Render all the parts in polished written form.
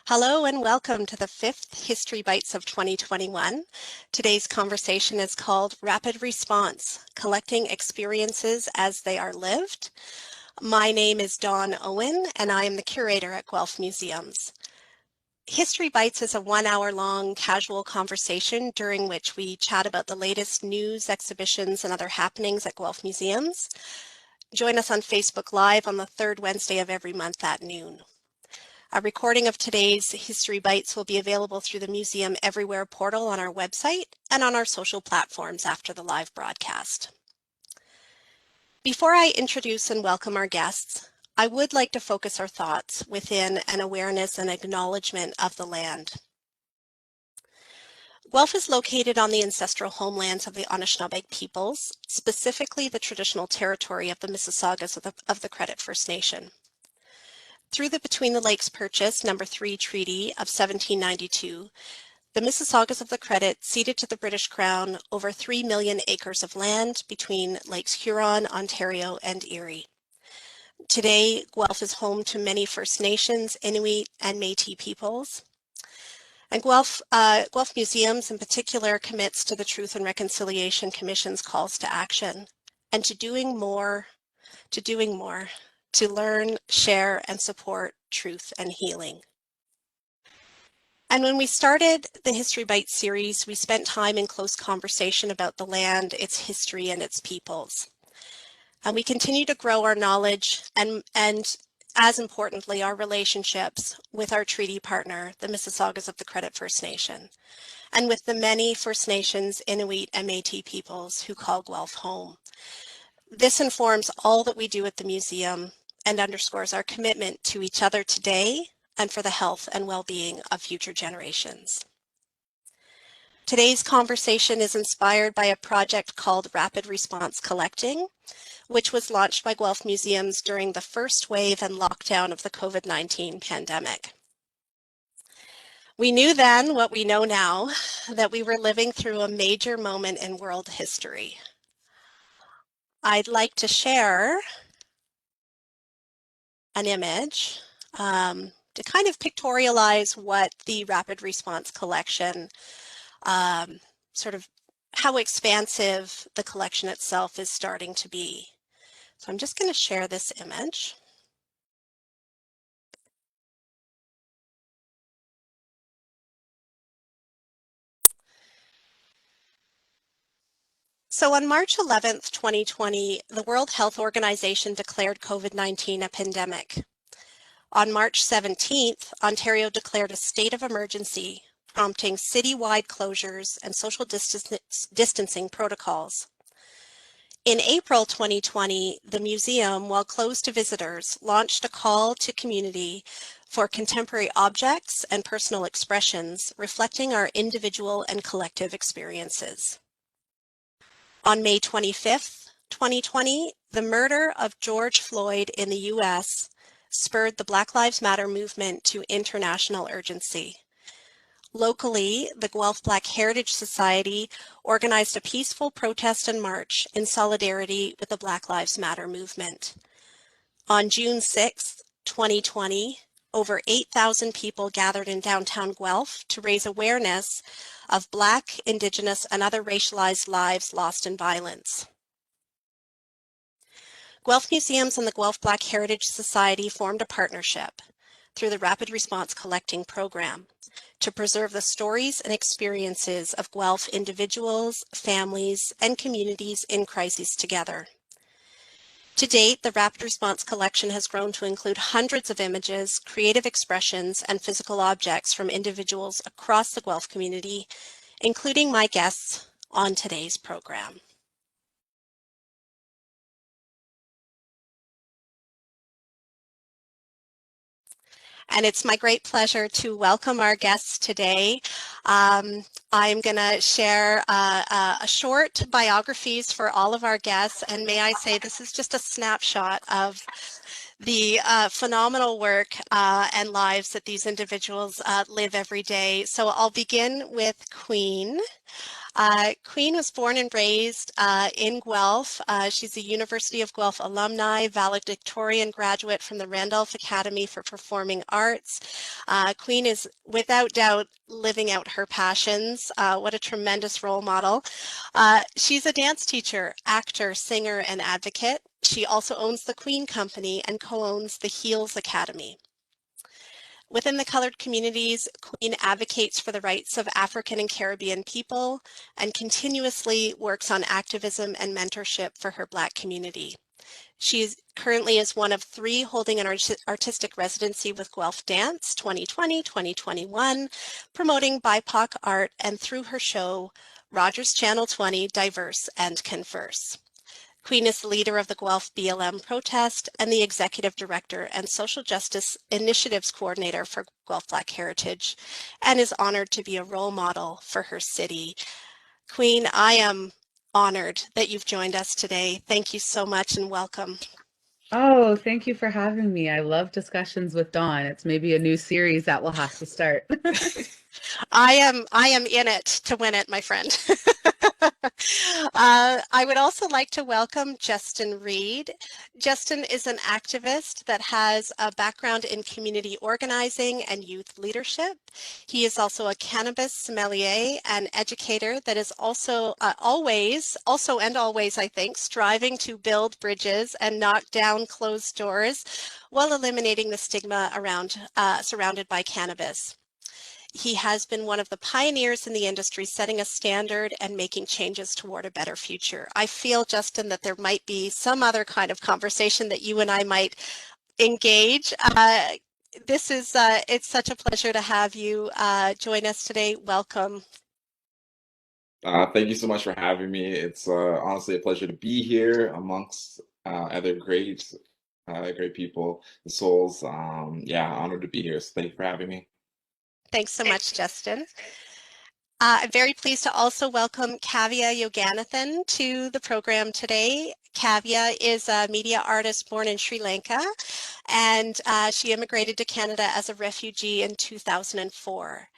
Hello and welcome to the 5th History Bites of 2021. Today's conversation is called Rapid Response, Collecting Experiences as They Are Lived. My name is Dawn Owen and I am the curator at Guelph Museums. History Bites is a 1-hour-long casual conversation during which we chat about the latest news, exhibitions, and other happenings at Guelph Museums. Join us on Facebook Live on the third Wednesday of every month at noon. A recording of today's History Bites will be available through the Museum Everywhere portal on our website and on our social platforms after the live broadcast. Before I introduce and welcome our guests, I would like to focus our thoughts within an awareness and acknowledgement of the land. Guelph is located on the ancestral homelands of the Anishinaabe peoples, specifically the traditional territory of the Mississaugas of the Credit First Nation. Through the Between the Lakes Purchase No. 3 Treaty of 1792, the Mississaugas of the Credit ceded to the British Crown over 3 million acres of land between Lakes Huron, Ontario, and Erie. Today, Guelph is home to many First Nations, Inuit, and Métis peoples. And Guelph Museums in particular commits to the Truth and Reconciliation Commission's calls to action and to doing more, to learn, share, and support truth and healing. And when we started the History Bites series, we spent time in close conversation about the land, its history, and its peoples. And we continue to grow our knowledge and as importantly, our relationships with our treaty partner, the Mississaugas of the Credit First Nation, and with the many First Nations, Inuit, and Métis peoples who call Guelph home. This informs all that we do at the museum and underscores our commitment to each other today and for the health and well-being of future generations. Today's conversation is inspired by a project called Rapid Response Collecting, which was launched by Guelph Museums during the first wave and lockdown of the COVID-19 pandemic. We knew then what we know now, that we were living through a major moment in world history. I'd like to share an image to kind of pictorialize what the Rapid Response Collection, sort of how expansive the collection itself is starting to be. So I'm just going to share this image. So on March 11th, 2020, the World Health Organization declared COVID-19 a pandemic. On March 17th, Ontario declared a state of emergency, prompting citywide closures and social distancing protocols. In April 2020, the museum, while closed to visitors, launched a call to community for contemporary objects and personal expressions reflecting our individual and collective experiences. On May 25th, 2020, the murder of George Floyd in the U.S. spurred the Black Lives Matter movement to international urgency. Locally, the Guelph Black Heritage Society organized a peaceful protest and march in solidarity with the Black Lives Matter movement. On June 6, 2020, over 8,000 people gathered in downtown Guelph to raise awareness of Black, Indigenous, and other racialized lives lost in violence. Guelph Museums and the Guelph Black Heritage Society formed a partnership through the Rapid Response Collecting program to preserve the stories and experiences of Guelph individuals, families, and communities in crises together. To date, the Rapid Response Collection has grown to include hundreds of images, creative expressions, and physical objects from individuals across the Guelph community, including my guests on today's program. And it's my great pleasure to welcome our guests today. I'm going to share a short biographies for all of our guests, and may I say this is just a snapshot of the phenomenal work and lives that these individuals live every day. So I'll begin with Kween. Kween was born and raised in Guelph. She's a University of Guelph alumni, valedictorian graduate from the Randolph Academy for Performing Arts. Kween is without doubt living out her passions. What a tremendous role model. She's a dance teacher, actor, singer, and advocate. She also owns the Kween Company and co-owns the Heels Academy. Within the colored communities, Kween advocates for the rights of African and Caribbean people and continuously works on activism and mentorship for her Black community. She currently is one of 3 holding an artistic residency with Guelph Dance 2020-2021, promoting BIPOC art, and through her show, Rogers Channel 20, Diverse and Converse. Kween is the leader of the Guelph BLM protest and the executive director and social justice initiatives coordinator for Guelph Black Heritage, and is honored to be a role model for her city. Kween, I am honored that you've joined us today. Thank you so much and welcome. Oh, thank you for having me. I love discussions with Dawn. It's maybe a new series that will have to start. I am in it to win it, my friend. I would also like to welcome Justin Reid. Justin is an activist that has a background in community organizing and youth leadership. He is also a cannabis sommelier and educator that is also always, I think, striving to build bridges and knock down closed doors while eliminating the stigma around surrounded by cannabis. He has been one of the pioneers in the industry, setting a standard and making changes toward a better future. I feel, Justin, that there might be some other kind of conversation that you and I might engage. It's such a pleasure to have you join us today. Welcome. Thank you so much for having me. It's honestly a pleasure to be here amongst other great people, the souls. Yeah, honored to be here. So thank you for having me. Thanks so much, Justin. I'm very pleased to also welcome Kavya Yoganathan to the program today. Kavya is a media artist born in Sri Lanka, and she immigrated to Canada as a refugee in 2004.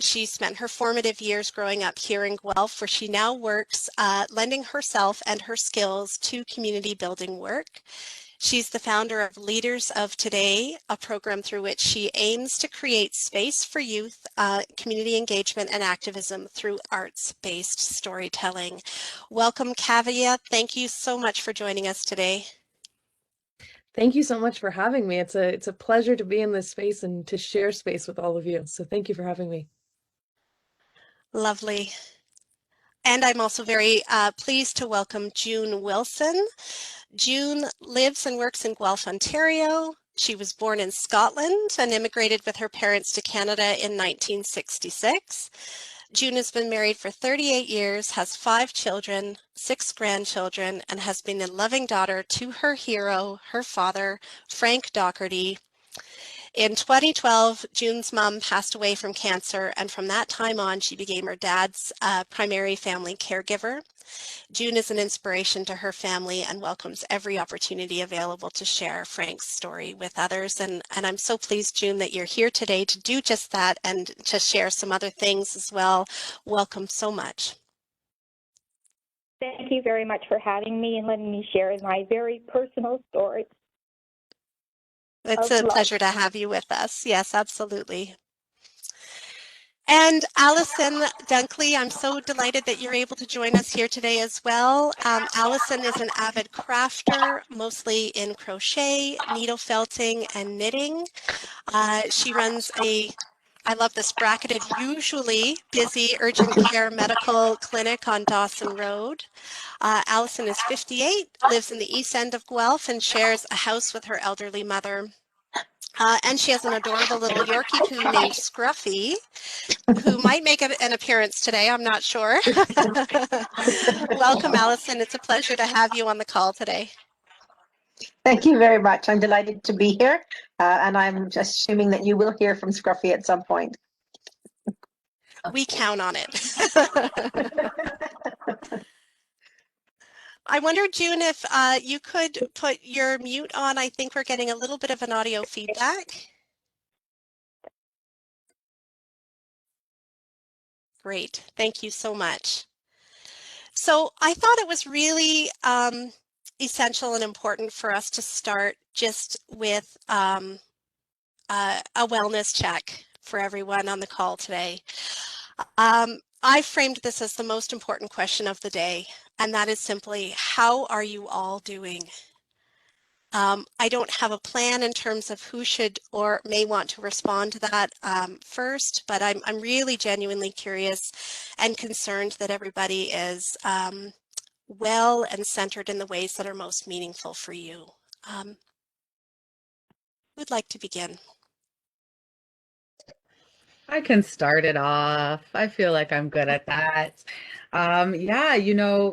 She spent her formative years growing up here in Guelph, where she now works, lending herself and her skills to community building work. She's the founder of Leaders of Today, a program through which she aims to create space for youth, community engagement, and activism through arts-based storytelling. Welcome, Kavya. Thank you so much for joining us today. Thank you so much for having me. It's a pleasure to be in this space and to share space with all of you. So thank you for having me. Lovely. And I'm also very pleased to welcome June Wilson. June lives and works in Guelph, Ontario. She was born in Scotland and immigrated with her parents to Canada in 1966. June has been married for 38 years, has 5 children, 6 grandchildren, and has been a loving daughter to her hero, her father, Frank Docherty. In 2012, June's mom passed away from cancer, and from that time on, she became her dad's primary family caregiver. June is an inspiration to her family and welcomes every opportunity available to share Frank's story with others. And I'm so pleased, June, that you're here today to do just that and to share some other things as well. Welcome so much. Thank you very much for having me and letting me share my very personal story. It's a pleasure to have you with us. Yes, absolutely. And Allison Dunkley, I'm so delighted that you're able to join us here today as well. Allison is an avid crafter, mostly in crochet, needle felting, and knitting. She runs I love this, bracketed, usually busy urgent care medical clinic on Dawson Road. Allison is 58, lives in the east end of Guelph, and shares a house with her elderly mother. And she has an adorable little Yorkie poo named Scruffy, who might make an appearance today, I'm not sure. Welcome, Allison. It's a pleasure to have you on the call today. Thank you very much. I'm delighted to be here, and I'm just assuming that you will hear from Scruffy at some point. We count on it. I wonder, June, if you could put your mute on. I think we're getting a little bit of an audio feedback. Great. Thank you so much. So I thought it was really essential and important for us to start just with a wellness check for everyone on the call today. I framed this as the most important question of the day, and that is simply, how are you all doing? I don't have a plan in terms of who should or may want to respond to that first, but I'm really genuinely curious and concerned that everybody is well and centered in the ways that are most meaningful for you. Who'd like to begin? I can start it off. I feel like I'm good at that. Yeah,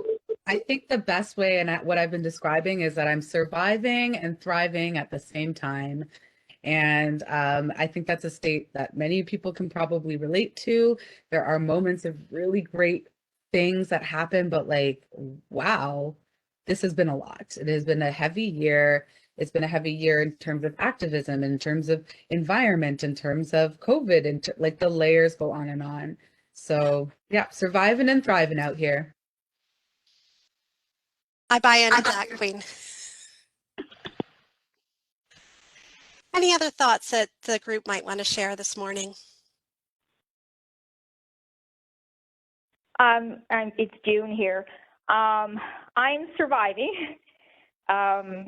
I think the best way and what I've been describing is that I'm surviving and thriving at the same time. And I think that's a state that many people can probably relate to. There are moments of really great things that happen, but like, wow, this has been a lot. It has been a heavy year. It's been a heavy year in terms of activism, in terms of environment, in terms of COVID, and like the layers go on and on. So yeah, surviving and thriving out here. I buy into that, Queen. Any other thoughts that the group might want to share this morning? It's June here. I'm surviving.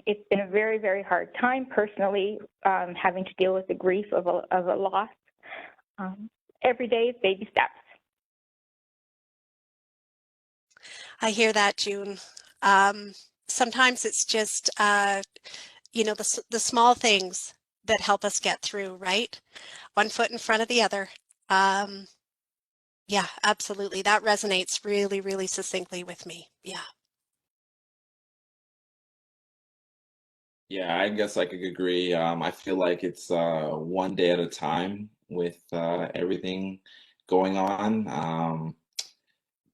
It's been a very, very hard time personally, having to deal with the grief of a loss. Every day is baby steps. I hear that, June. Sometimes it's just, the small things that help us get through, right? One foot in front of the other. Yeah, absolutely. That resonates really, really succinctly with me. Yeah. Yeah, I guess I could agree. I feel like it's one day at a time with everything going on.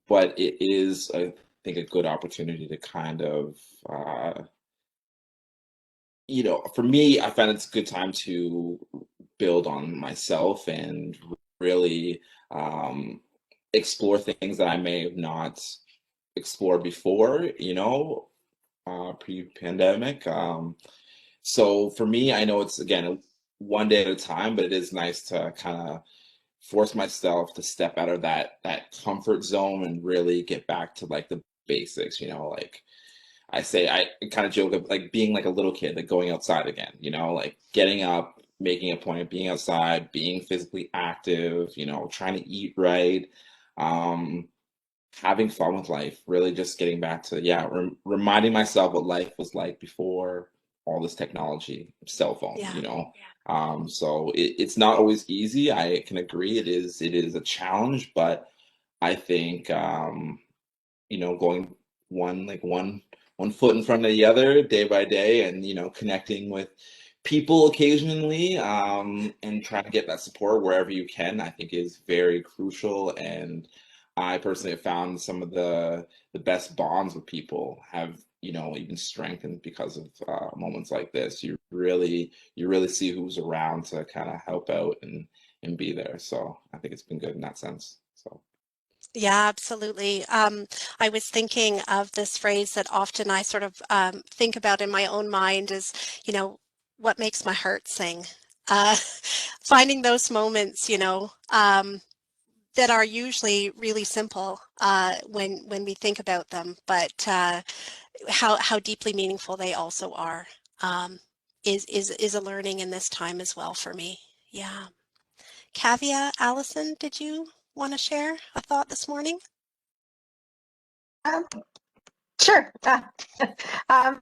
But it is, I think, a good opportunity to kind of, uh, for me, I find it's a good time to build on myself and really explore things that I may have not explored before, pre-pandemic. So for me, I know it's again one day at a time, but it is nice to kind of force myself to step out of that comfort zone and really get back to like the basics, like I kind of joke of like being like a little kid, like going outside again, like getting up, making a point of being outside, being physically active, trying to eat right, um, having fun with life, really just getting back to, yeah, reminding myself what life was like before all this technology, cell phone, Yeah. So it's not always easy. I can agree. It is a challenge, but I think, going one foot in front of the other day by day and, connecting with people occasionally, and trying to get that support wherever you can, I think is very crucial. And I personally have found some of the best bonds with people have, even strengthened because of moments like this. You really see who's around to kind of help out and be there. So I think it's been good in that sense. So. Yeah, absolutely. I was thinking of this phrase that often I sort of think about in my own mind is, what makes my heart sing? Finding those moments, that are usually really simple when we think about them, but how deeply meaningful they also are is a learning in this time as well for me. Yeah. Kavya, Allison, did you want to share a thought this morning? Um, sure. I'm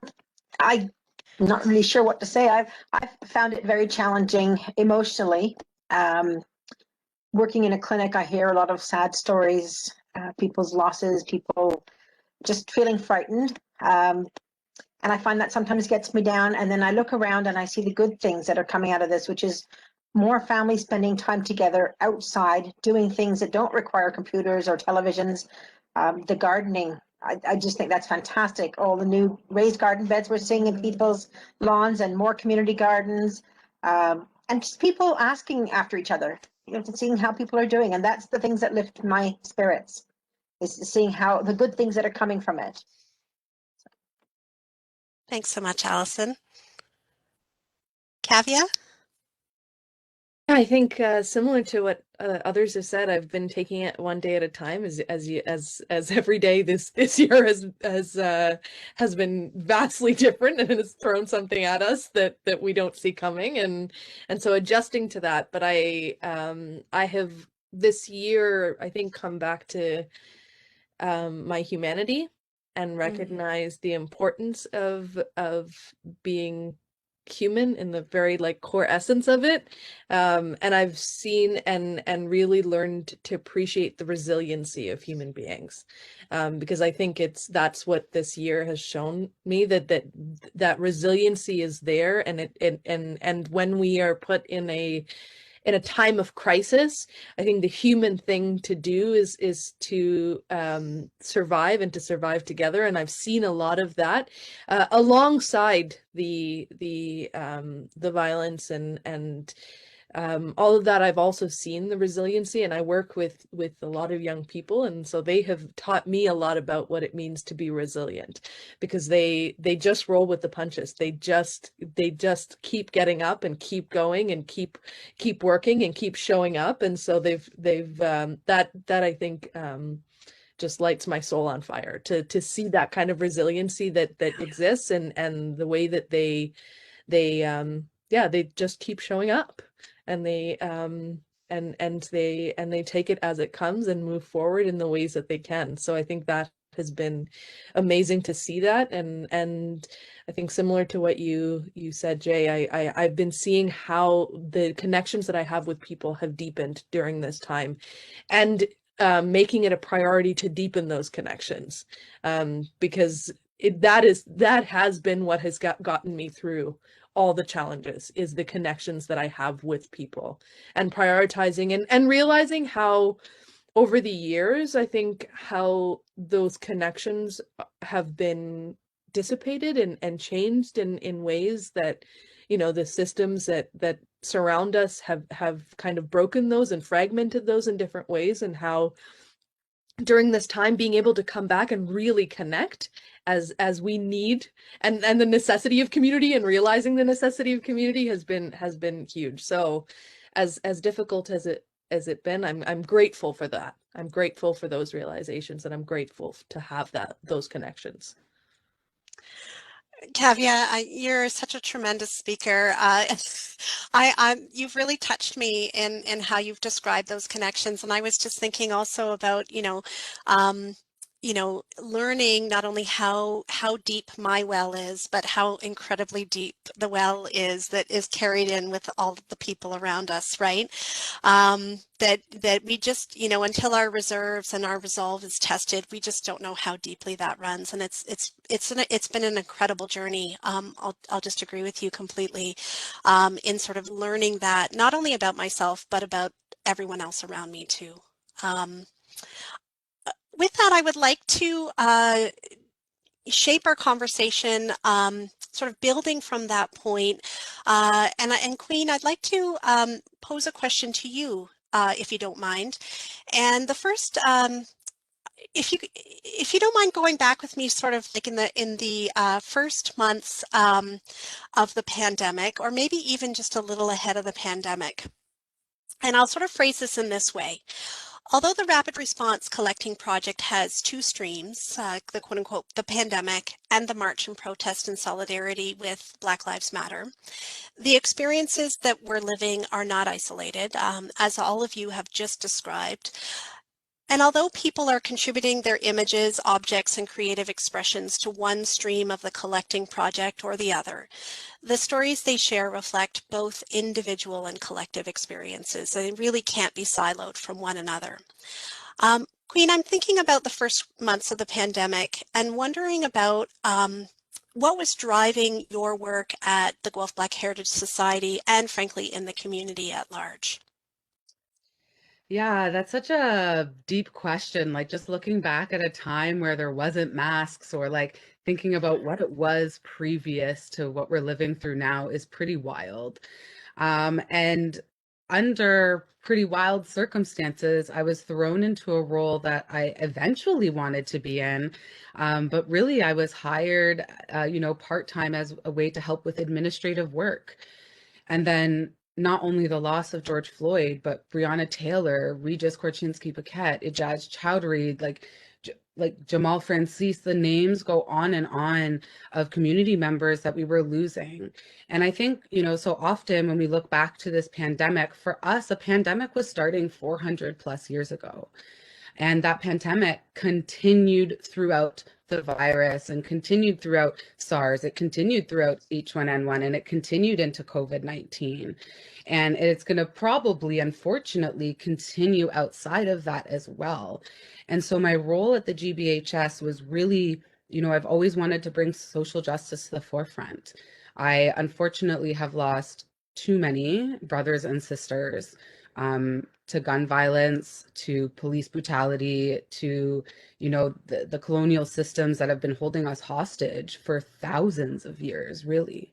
not really sure what to say. I've found it very challenging emotionally. Working in a clinic, I hear a lot of sad stories, people's losses, people just feeling frightened. And I find that sometimes gets me down. And then I look around and I see the good things that are coming out of this, which is more families spending time together outside, doing things that don't require computers or televisions. The gardening, I just think that's fantastic. All the new raised garden beds we're seeing in people's lawns and more community gardens. And just people asking after each other, seeing how people are doing. And that's the things that lift my spirits. is seeing how the good things that are coming from it. Thanks so much, Allison. Kavya? I think similar to what others have said, I've been taking it one day at a time. As every day this year has been vastly different and has thrown something at us that we don't see coming, and so adjusting to that. But I have this year, I think, come back to my humanity and recognize the importance of being human in the very like core essence of it. And I've seen and really learned to appreciate the resiliency of human beings, because I think that's what this year has shown me, that resiliency is there, and and when we are put in a time of crisis, I think the human thing to do is to survive, and to survive together. And I've seen a lot of that alongside the violence and all of that. I've also seen the resiliency, and I work with a lot of young people, and so they have taught me a lot about what it means to be resilient, because they just roll with the punches. They just keep getting up and keep going and keep working and keep showing up. And so they've that I think just lights my soul on fire to see that kind of resiliency that exists, and the way that they just keep showing up, and they they take it as it comes and move forward in the ways that they can. So I think that has been amazing to see that. And I think similar to what you said, Jay, I've been seeing how the connections that I have with people have deepened during this time, and making it a priority to deepen those connections, because that has been what has gotten me through all the challenges, is the connections that I have with people, and prioritizing and realizing how over the years, I think, how those connections have been dissipated and changed in ways that, the systems that surround us have kind of broken those and fragmented those in different ways, and how during this time being able to come back and really connect as we need, and the necessity of community, and realizing the necessity of community has been huge. So as difficult as it been, I'm grateful for that. I'm grateful for those realizations, and I'm grateful to have those connections. Kavya, you're such a tremendous speaker. You've really touched me in how you've described those connections. And I was just thinking also about, learning not only how deep my well is, but how incredibly deep the well is that is carried in with all the people around us, right? That we just, until our reserves and our resolve is tested, we just don't know how deeply that runs. And it's been an incredible journey. I'll just agree with you completely, in sort of learning that not only about myself, but about everyone else around me too. With that, I would like to shape our conversation, sort of building from that point. And Kween, I'd like to pose a question to you, if you don't mind. And the first, if you don't mind going back with me, sort of like in the first months of the pandemic, or maybe even just a little ahead of the pandemic. And I'll sort of phrase this in this way. Although the Rapid Response Collecting Project has two streams, the quote unquote, the pandemic and the march and protest in solidarity with Black Lives Matter, the experiences that we're living are not isolated, as all of you have just described. And although people are contributing their images, objects, and creative expressions to one stream of the collecting project or the other, the stories they share reflect both individual and collective experiences, and they really can't be siloed from one another. Kween, I'm thinking about the first months of the pandemic and wondering about what was driving your work at the Guelph Black Heritage Society and frankly in the community at large. Yeah, that's such a deep question. Like, just looking back at a time where there wasn't masks, or like thinking about what it was previous to what we're living through now, is pretty wild. And under pretty wild circumstances, I was thrown into a role that I eventually wanted to be in. But really, I was hired, part-time as a way to help with administrative work. And then not only the loss of George Floyd, but Breonna Taylor, Regis Korchinski-Paquette, Ijaz Chowdhury, like Jamal Francis, the names go on and on of community members that we were losing. And I think, so often when we look back to this pandemic, for us, a pandemic was starting 400 plus years ago. And that pandemic continued throughout the virus and continued throughout SARS. It continued throughout H1N1 and it continued into COVID-19. And it's going to probably, unfortunately, continue outside of that as well. And so my role at the GBHS was really, I've always wanted to bring social justice to the forefront. I unfortunately have lost too many brothers and sisters to gun violence, to police brutality, to, the colonial systems that have been holding us hostage for thousands of years, really.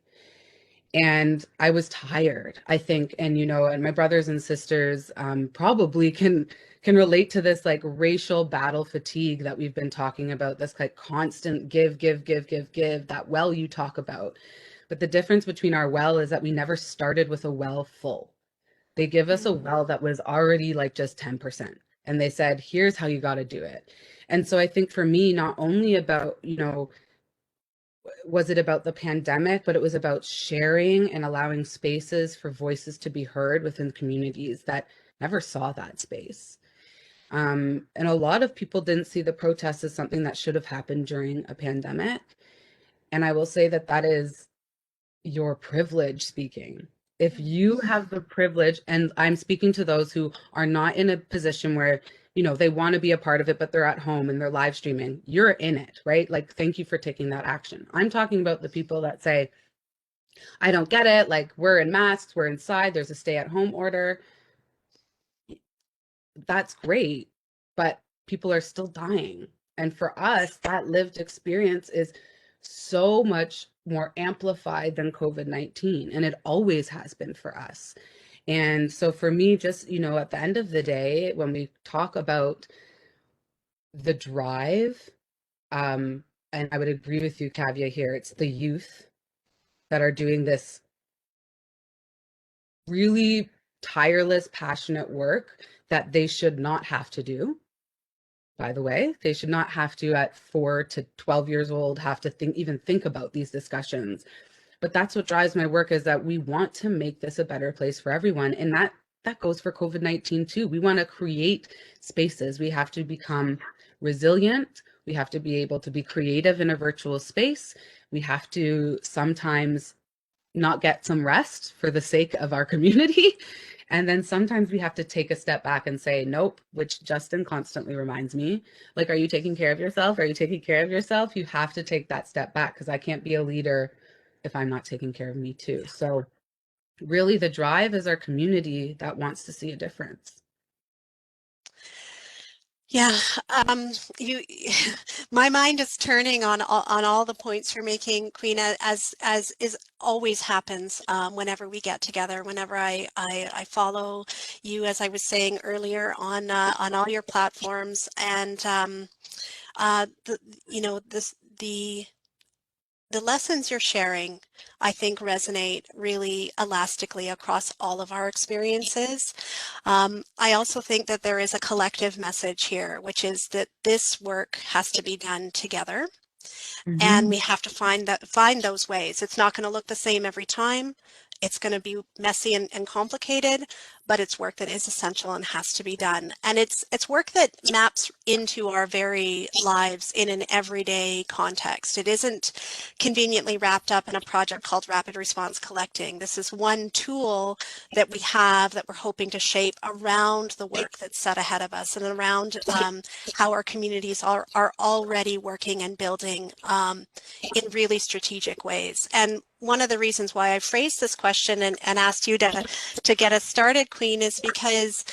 And I was tired, I think, and, and my brothers and sisters probably can relate to this like racial battle fatigue that we've been talking about, this like constant give, that well you talk about. But the difference between our well is that we never started with a well full. They give us a well that was already like just 10%. And they said, here's how you got to do it. And so I think for me, not only about, was it about the pandemic, but it was about sharing and allowing spaces for voices to be heard within communities that never saw that space. And a lot of people didn't see the protests as something that should have happened during a pandemic. And I will say that that is your privilege speaking. If you have the privilege, and I'm speaking to those who are not in a position where, they want to be a part of it, but they're at home and they're live streaming, you're in it, right? Like, thank you for taking that action. I'm talking about the people that say, I don't get it. Like, we're in masks, we're inside, there's a stay-at-home order. That's great, but people are still dying. And for us, that lived experience is so much more amplified than COVID-19, and it always has been for us. And so for me, just, at the end of the day, when we talk about the drive, and I would agree with you, Kavya, here, it's the youth that are doing this really tireless, passionate work that they should not have to do. By the way, they should not have to, at 4 to 12 years old, have to even think about these discussions. But that's what drives my work, is that we want to make this a better place for everyone. And that goes for COVID-19 too. We want to create spaces. We have to become resilient. We have to be able to be creative in a virtual space. We have to sometimes not get some rest for the sake of our community. And then sometimes we have to take a step back and say, nope, which Justin constantly reminds me, like, are you taking care of yourself? Are you taking care of yourself? You have to take that step back, because I can't be a leader if I'm not taking care of me too. So really the drive is our community that wants to see a difference. Yeah, you, my mind is turning on all the points you're making, Kween, as is always happens whenever we get together. Whenever I follow you, as I was saying earlier, on all your platforms, and the lessons you're sharing, I think, resonate really elastically across all of our experiences. I also think that there is a collective message here, which is that this work has to be done together. And we have to find those ways. It's not going to look the same every time. It's going to be messy and complicated, but it's work that is essential and has to be done. And it's work that maps into our very lives in an everyday context. It isn't conveniently wrapped up in a project called Rapid Response Collecting. This is one tool that we have that we're hoping to shape around the work that's set ahead of us, and around how our communities are already working and building in really strategic ways. And one of the reasons why I phrased this question and asked you to get us started, Kween, is because,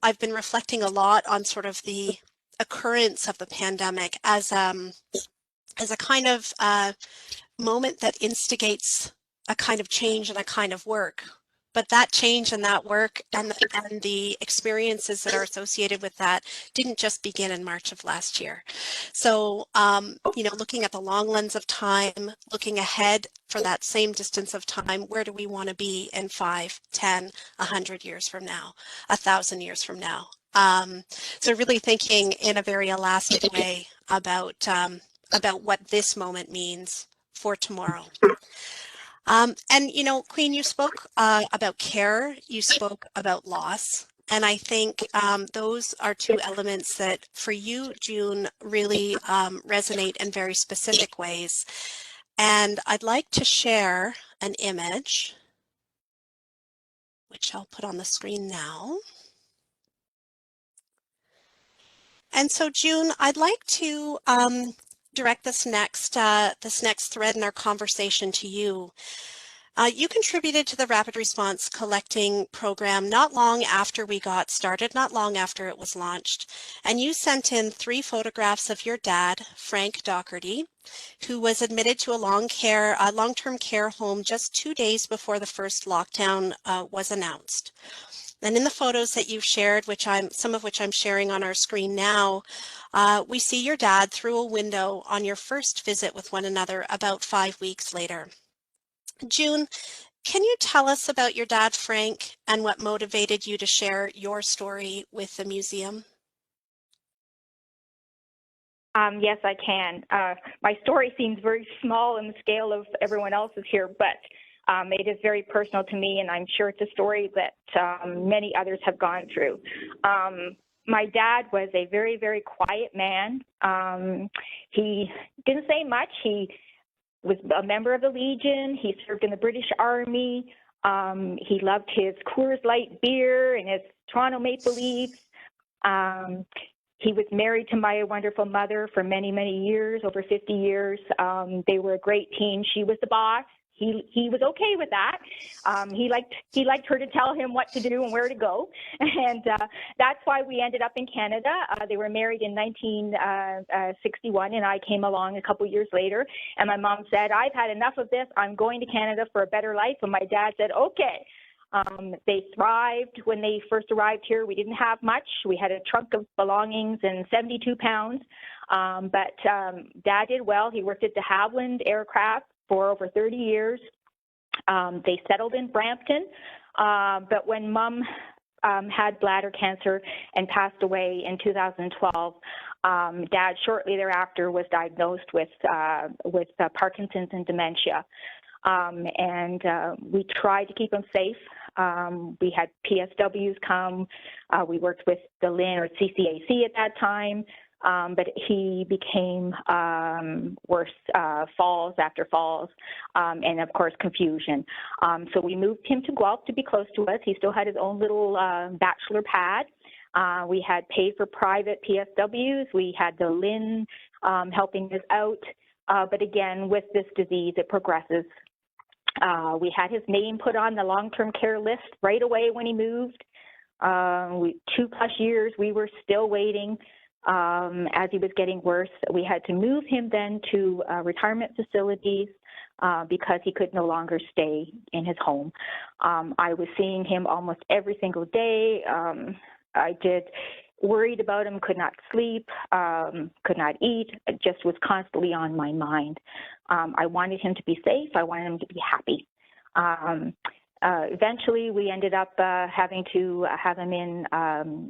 I've been reflecting a lot on sort of the occurrence of the pandemic as a kind of moment that instigates a kind of change and a kind of work. But that change and that work and the experiences that are associated with that didn't just begin in March of last year. So, looking at the long lens of time, looking ahead for that same distance of time, where do we want to be in 5, 10, 100 years from now, 1,000 years from now? So really thinking in a very elastic way about what this moment means for tomorrow. Kween, you spoke about care, you spoke about loss, and I think those are two elements that for you, June, really resonate in very specific ways. And I'd like to share an image, which I'll put on the screen now. And so, June, I'd like to direct this next thread in our conversation to you. You contributed to the Rapid Response Collecting program not long after we got started, not long after it was launched, and you sent in 3 photographs of your dad, Frank Doherty, who was admitted to a long-term care home just 2 days before the first lockdown was announced. And in the photos that you've shared, some of which I'm sharing on our screen now, we see your dad through a window on your first visit with one another about 5 weeks later. June, can you tell us about your dad, Frank, and what motivated you to share your story with the museum? Yes, I can. My story seems very small in the scale of everyone else's here, but it is very personal to me, and I'm sure it's a story that many others have gone through. My dad was a very, very quiet man. He didn't say much. He was a member of the Legion. He served in the British Army. He loved his Coors Light beer and his Toronto Maple Leafs. He was married to my wonderful mother for many, many years, over 50 years. They were a great team. She was the boss. He was okay with that. He liked her to tell him what to do and where to go, and that's why we ended up in Canada. They were married in 1961, and I came along a couple years later. And my mom said, "I've had enough of this. I'm going to Canada for a better life." And my dad said, "Okay." They thrived when they first arrived here. We didn't have much. We had a trunk of belongings and 72 pounds. But Dad did well. He worked at de Havilland Aircraft for over 30 years. They settled in Brampton. But when Mom had bladder cancer and passed away in 2012, Dad shortly thereafter was diagnosed with Parkinson's and dementia. And we tried to keep him safe. We had PSWs come. We worked with the LIN or CCAC at that time, but he became worse, falls after falls, and of course confusion. So we moved him to Guelph to be close to us. He still had his own little bachelor pad. We had paid for private PSWs. We had the LIN helping us out. But again, with this disease, it progresses. We had his name put on the long-term care list right away when he moved. 2+ years, we were still waiting as he was getting worse. We had to move him then to retirement facilities because he could no longer stay in his home. I was seeing him almost every single day. Worried about him, could not sleep, could not eat, it just was constantly on my mind. I wanted him to be safe. I wanted him to be happy. Eventually, we ended up having to have him in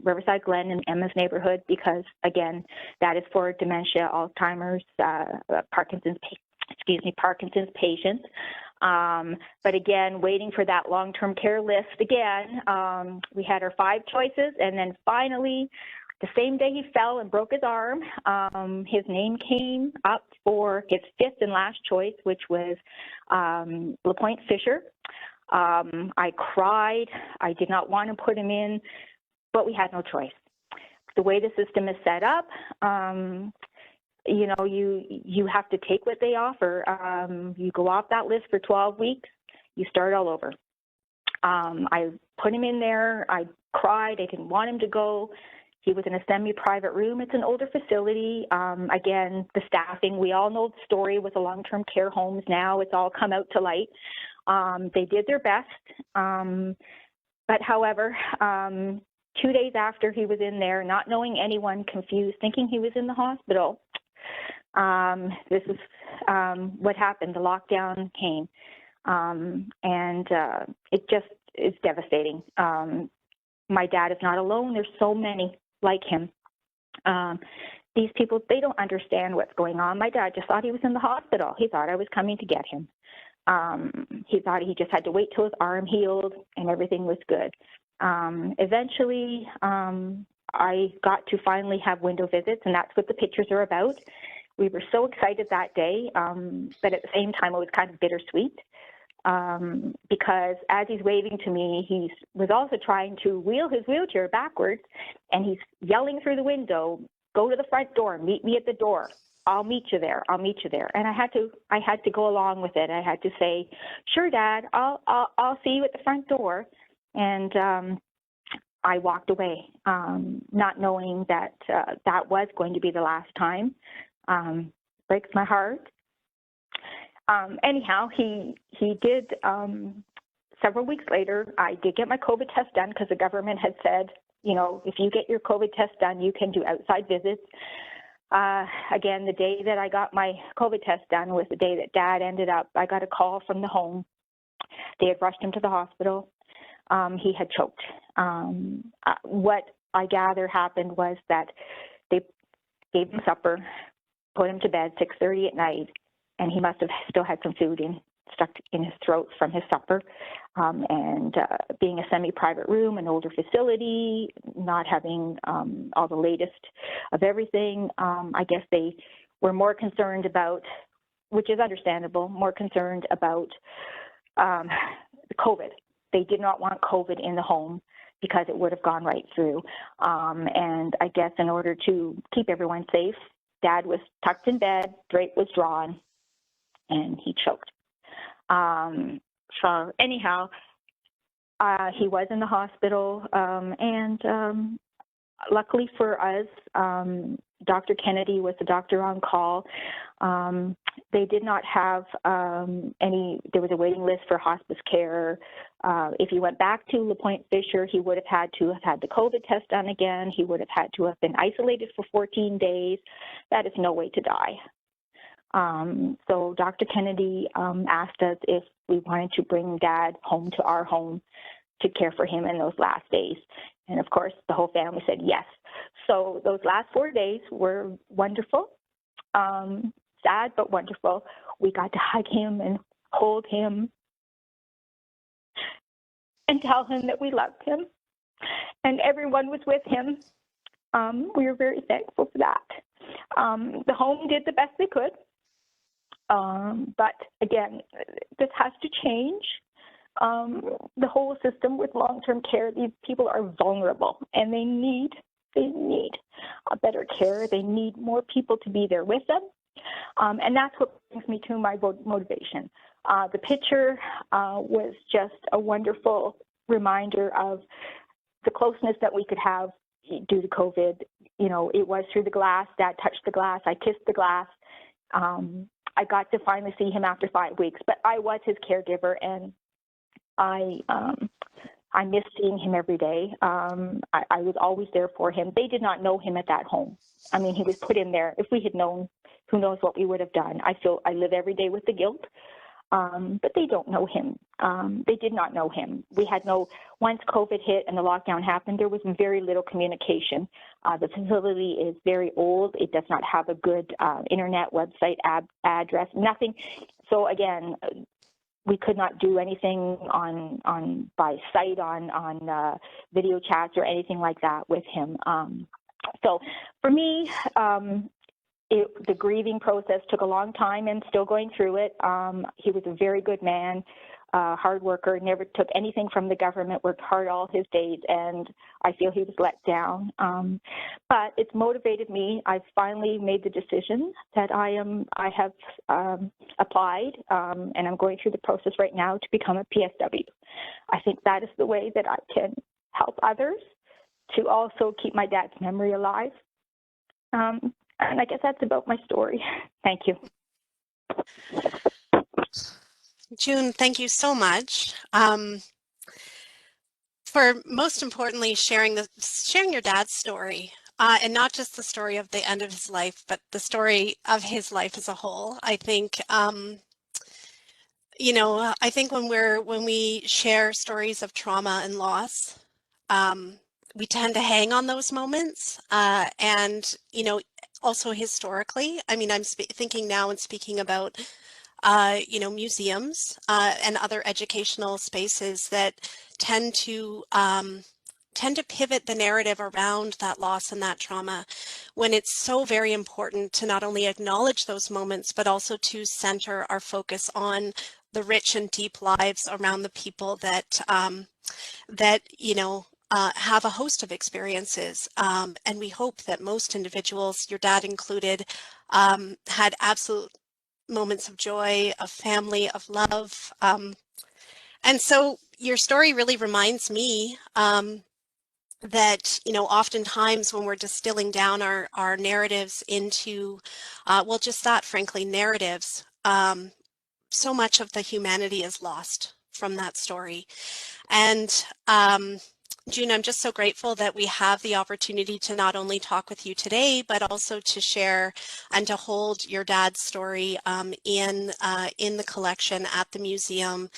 Riverside Glen in Emma's neighborhood because, again, that is for dementia, Alzheimer's, Parkinson's patients. But again, waiting for that long-term care list again, we had our 5 choices, and then finally, the same day he fell and broke his arm, his name came up for his 5th and last choice, which was LaPointe Fisher. I cried. I did not want to put him in, but we had no choice. The way the system is set up, you have to take what they offer. You go off that list for 12 weeks, you start all over. I put him in there. I cried. I didn't want him to go. He was in a semi-private room. It's an older facility. Again, the staffing, we all know the story with the long-term care homes now. It's all come out to light. They did their best, but however, 2 days after he was in there, not knowing anyone, confused, thinking he was in the hospital, this is what happened. The lockdown came, and it just is devastating. My dad is not alone. There's so many like him. These people, they don't understand what's going on. My dad just thought he was in the hospital. He thought I was coming to get him. He thought he just had to wait till his arm healed and everything was good. Eventually, I got to finally have window visits, and that's what the pictures are about. We were so excited that day, but at the same time, it was kind of bittersweet, because as he's waving to me, he was also trying to wheel his wheelchair backwards, and he's yelling through the window, "Go to the front door, meet me at the door. I'll meet you there. I'll meet you there." And I had to go along with it. I had to say, "Sure, Dad, I'll see you at the front door." And I walked away, not knowing that that was going to be the last time. Breaks my heart. Anyhow, he did. Several weeks later, I did get my COVID test done because the government had said, if you get your COVID test done, you can do outside visits. Again, the day that I got my COVID test done was the day that Dad ended up. I got a call from the home. They had rushed him to the hospital. He had choked. What I gather happened was that they gave him supper, put him to bed 6:30 at night, and he must have still had some food stuck in his throat from his supper. And being a semi-private room, an older facility, not having all the latest of everything, I guess they were more concerned about, which is understandable, more concerned about COVID. They did not want COVID in the home because it would have gone right through. And I guess in order to keep everyone safe, Dad was tucked in bed, drape was drawn, and he choked. So anyhow, he was in the hospital, and luckily for us, Dr. Kennedy was the doctor on call. They did not have there was a waiting list for hospice care. If he went back to LaPointe Fisher, he would have had to have had the COVID test done again. He would have had to have been isolated for 14 days. That is no way to die. So Dr. Kennedy asked us if we wanted to bring Dad home to our home to care for him in those last days. And of course, the whole family said yes. So those last 4 days were wonderful, sad but wonderful. We got to hug him and hold him and tell him that we loved him. And everyone was with him. We were very thankful for that. The home did the best they could. But again, this has to change. The whole system with long-term care, these people are vulnerable, and they need a better care. They need more people to be there with them. And that's what brings me to my motivation. The picture was just a wonderful reminder of the closeness that we could have due to COVID. It was through the glass. Dad touched the glass. I kissed the glass. I got to finally see him after 5 weeks, but I was his caregiver, and I missed seeing him every day. I was always there for him. They did not know him at that home. I mean, he was put in there. If we had known, who knows what we would have done. I live every day with the guilt, but they don't know him. They did not know him. Once COVID hit and the lockdown happened, there was very little communication. The facility is very old. It does not have a good internet website address, nothing. So again, we could not do anything by sight on video chats or anything like that with him. So for me, the grieving process took a long time, and still going through it. He was a very good man, hard worker, never took anything from the government, worked hard all his days, and I feel he was let down. But it's motivated me. I've finally made the decision that I have applied, and I'm going through the process right now to become a PSW. I think that is the way that I can help others to also keep my dad's memory alive. And I guess that's about my story. Thank you. June, thank you so much. For most importantly, sharing your dad's story, and not just the story of the end of his life, but the story of his life as a whole. I think, I think when we share stories of trauma and loss, um, we tend to hang on those moments, and also historically. I mean, thinking now and speaking about museums and other educational spaces that tend to tend to pivot the narrative around that loss and that trauma, when it's so very important to not only acknowledge those moments, but also to center our focus on the rich and deep lives around the people that have a host of experiences. And we hope that most individuals, your dad included, had absolute moments of joy, of family, of love. And so your story really reminds me that, oftentimes when we're distilling down our narratives into, well, just that, frankly, narratives, so much of the humanity is lost from that story. And June, I'm just so grateful that we have the opportunity to not only talk with you today, but also to share and to hold your dad's story in the collection at the museum.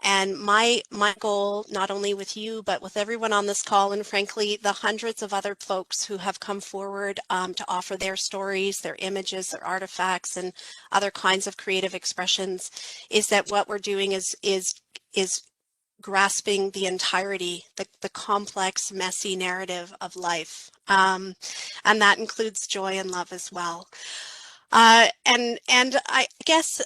And my goal, not only with you, but with everyone on this call, and frankly, the hundreds of other folks who have come forward to offer their stories, their images, their artifacts, and other kinds of creative expressions, is that what we're doing is grasping the entirety, the complex, messy narrative of life. And that includes joy and love as well. And I guess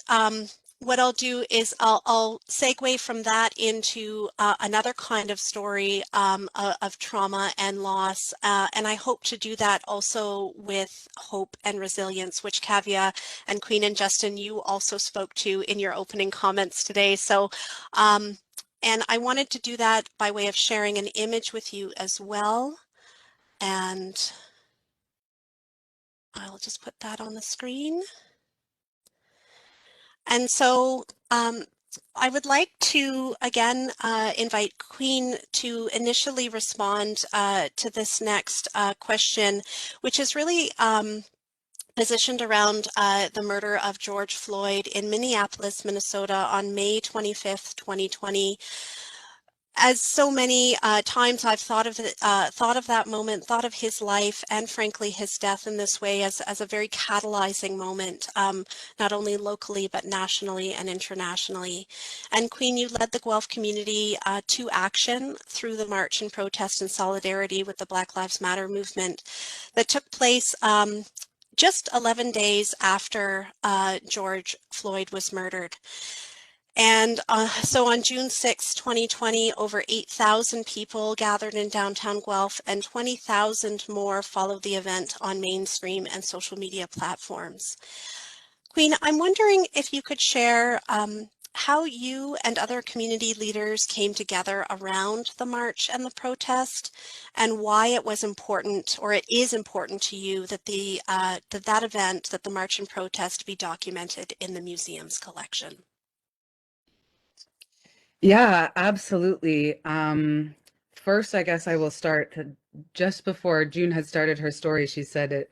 what I'll do is I'll segue from that into another kind of story of trauma and loss. And I hope to do that also with hope and resilience, which Kavya and Kween and Justin, you also spoke to in your opening comments today. So and I wanted to do that by way of sharing an image with you as well. And I'll just put that on the screen. And so I would like to, again, invite Kween to initially respond to this next question, which is really positioned around the murder of George Floyd in Minneapolis, Minnesota on May 25th, 2020. As so many times I've thought of that moment, thought of his life and frankly his death in this way as a very catalyzing moment, not only locally but nationally and internationally. And Kween, you led the Guelph community to action through the march and protest in solidarity with the Black Lives Matter movement that took place just 11 days after George Floyd was murdered. And so on June 6, 2020, over 8,000 people gathered in downtown Guelph, and 20,000 more followed the event on mainstream and social media platforms. Kween, I'm wondering if you could share how you and other community leaders came together around the march and the protest, and why it was important, or it is important to you, that that event, that the march and protest, be documented in the museum's collection. Yeah, absolutely. First, I guess I will start just before June had started her story. She said it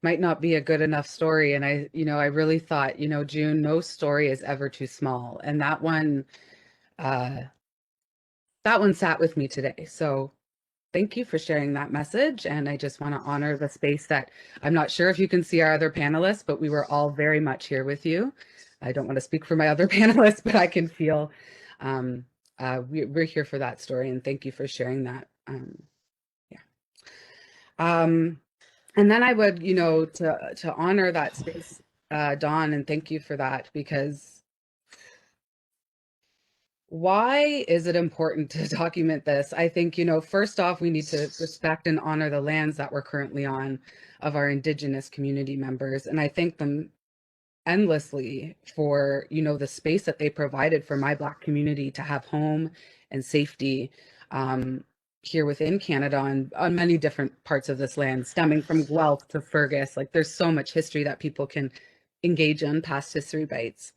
might not be a good enough story. And I really thought, June, no story is ever too small. And uh, that one sat with me today. So thank you for sharing that message. And I just want to honor the space that I'm not sure if you can see our other panelists, but we were all very much here with you. I don't want to speak for my other panelists, but I can feel we're here for that story. And thank you for sharing that. Yeah. And then I would, to honor that space, Dawn, and thank you for that, because why is it important to document this? I think, first off, we need to respect and honor the lands that we're currently on of our Indigenous community members. And I thank them endlessly for, the space that they provided for my Black community to have home and safety here within Canada on many different parts of this land, stemming from Guelph to Fergus. Like, there's so much history that people can engage in, past history bites.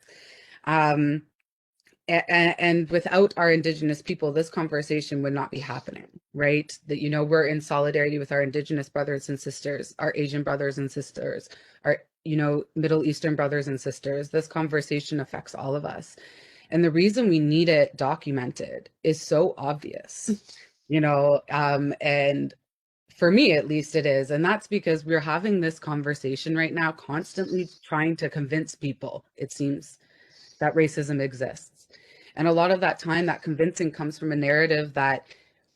And without our Indigenous people, this conversation would not be happening, right? That, you know, we're in solidarity with our Indigenous brothers and sisters, our Asian brothers and sisters, our, you know, Middle Eastern brothers and sisters. This conversation affects all of us. And the reason we need it documented is so obvious, you know, and for me, at least it is. And that's because we're having this conversation right now, constantly trying to convince people, it seems, that racism exists. And a lot of that time, that convincing comes from a narrative that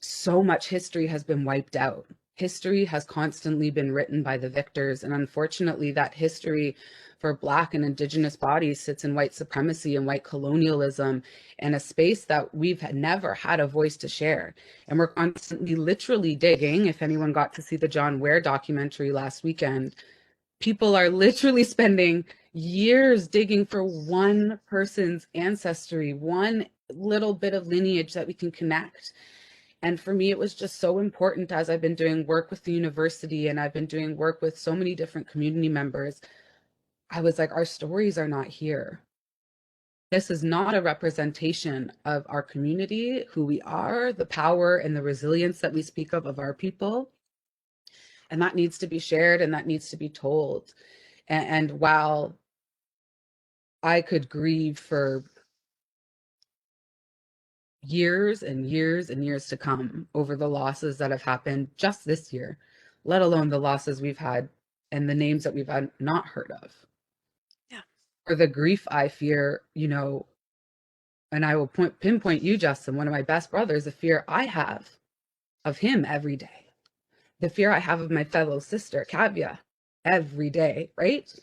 so much history has been wiped out. History has constantly been written by the victors. And unfortunately, that history for Black and Indigenous bodies sits in white supremacy and white colonialism, and a space that we've never had a voice to share. And we're constantly literally digging. If anyone got to see the John Ware documentary last weekend, people are literally spending years digging for one person's ancestry, one little bit of lineage that we can connect. And for me, it was just so important, as I've been doing work with the university and I've been doing work with so many different community members. I was like, our stories are not here. This is not a representation of our community, who we are, the power and the resilience that we speak of our people. And that needs to be shared and that needs to be told. And while I could grieve for years and years and years to come over the losses that have happened just this year, let alone the losses we've had and the names that we've had not heard of. Yeah. Or the grief I fear, you know, and I will pinpoint you, Justin, one of my best brothers, the fear I have of him every day, the fear I have of my fellow sister, Kavya, every day, right?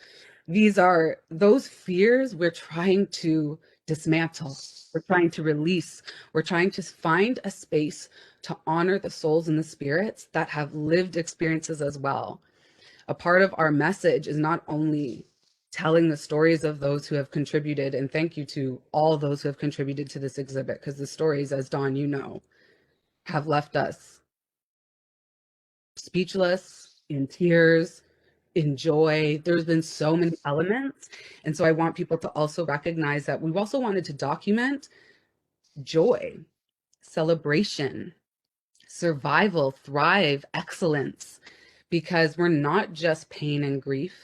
These are those fears we're trying to dismantle. We're trying to release. We're trying to find a space to honor the souls and the spirits that have lived experiences as well. A part of our message is not only telling the stories of those who have contributed, and thank you to all those who have contributed to this exhibit, because the stories, as Dawn, you know, have left us speechless, in tears, in joy. There's been so many elements. And so I want people to also recognize that we've also wanted to document joy, celebration, survival, thrive, excellence, because we're not just pain and grief.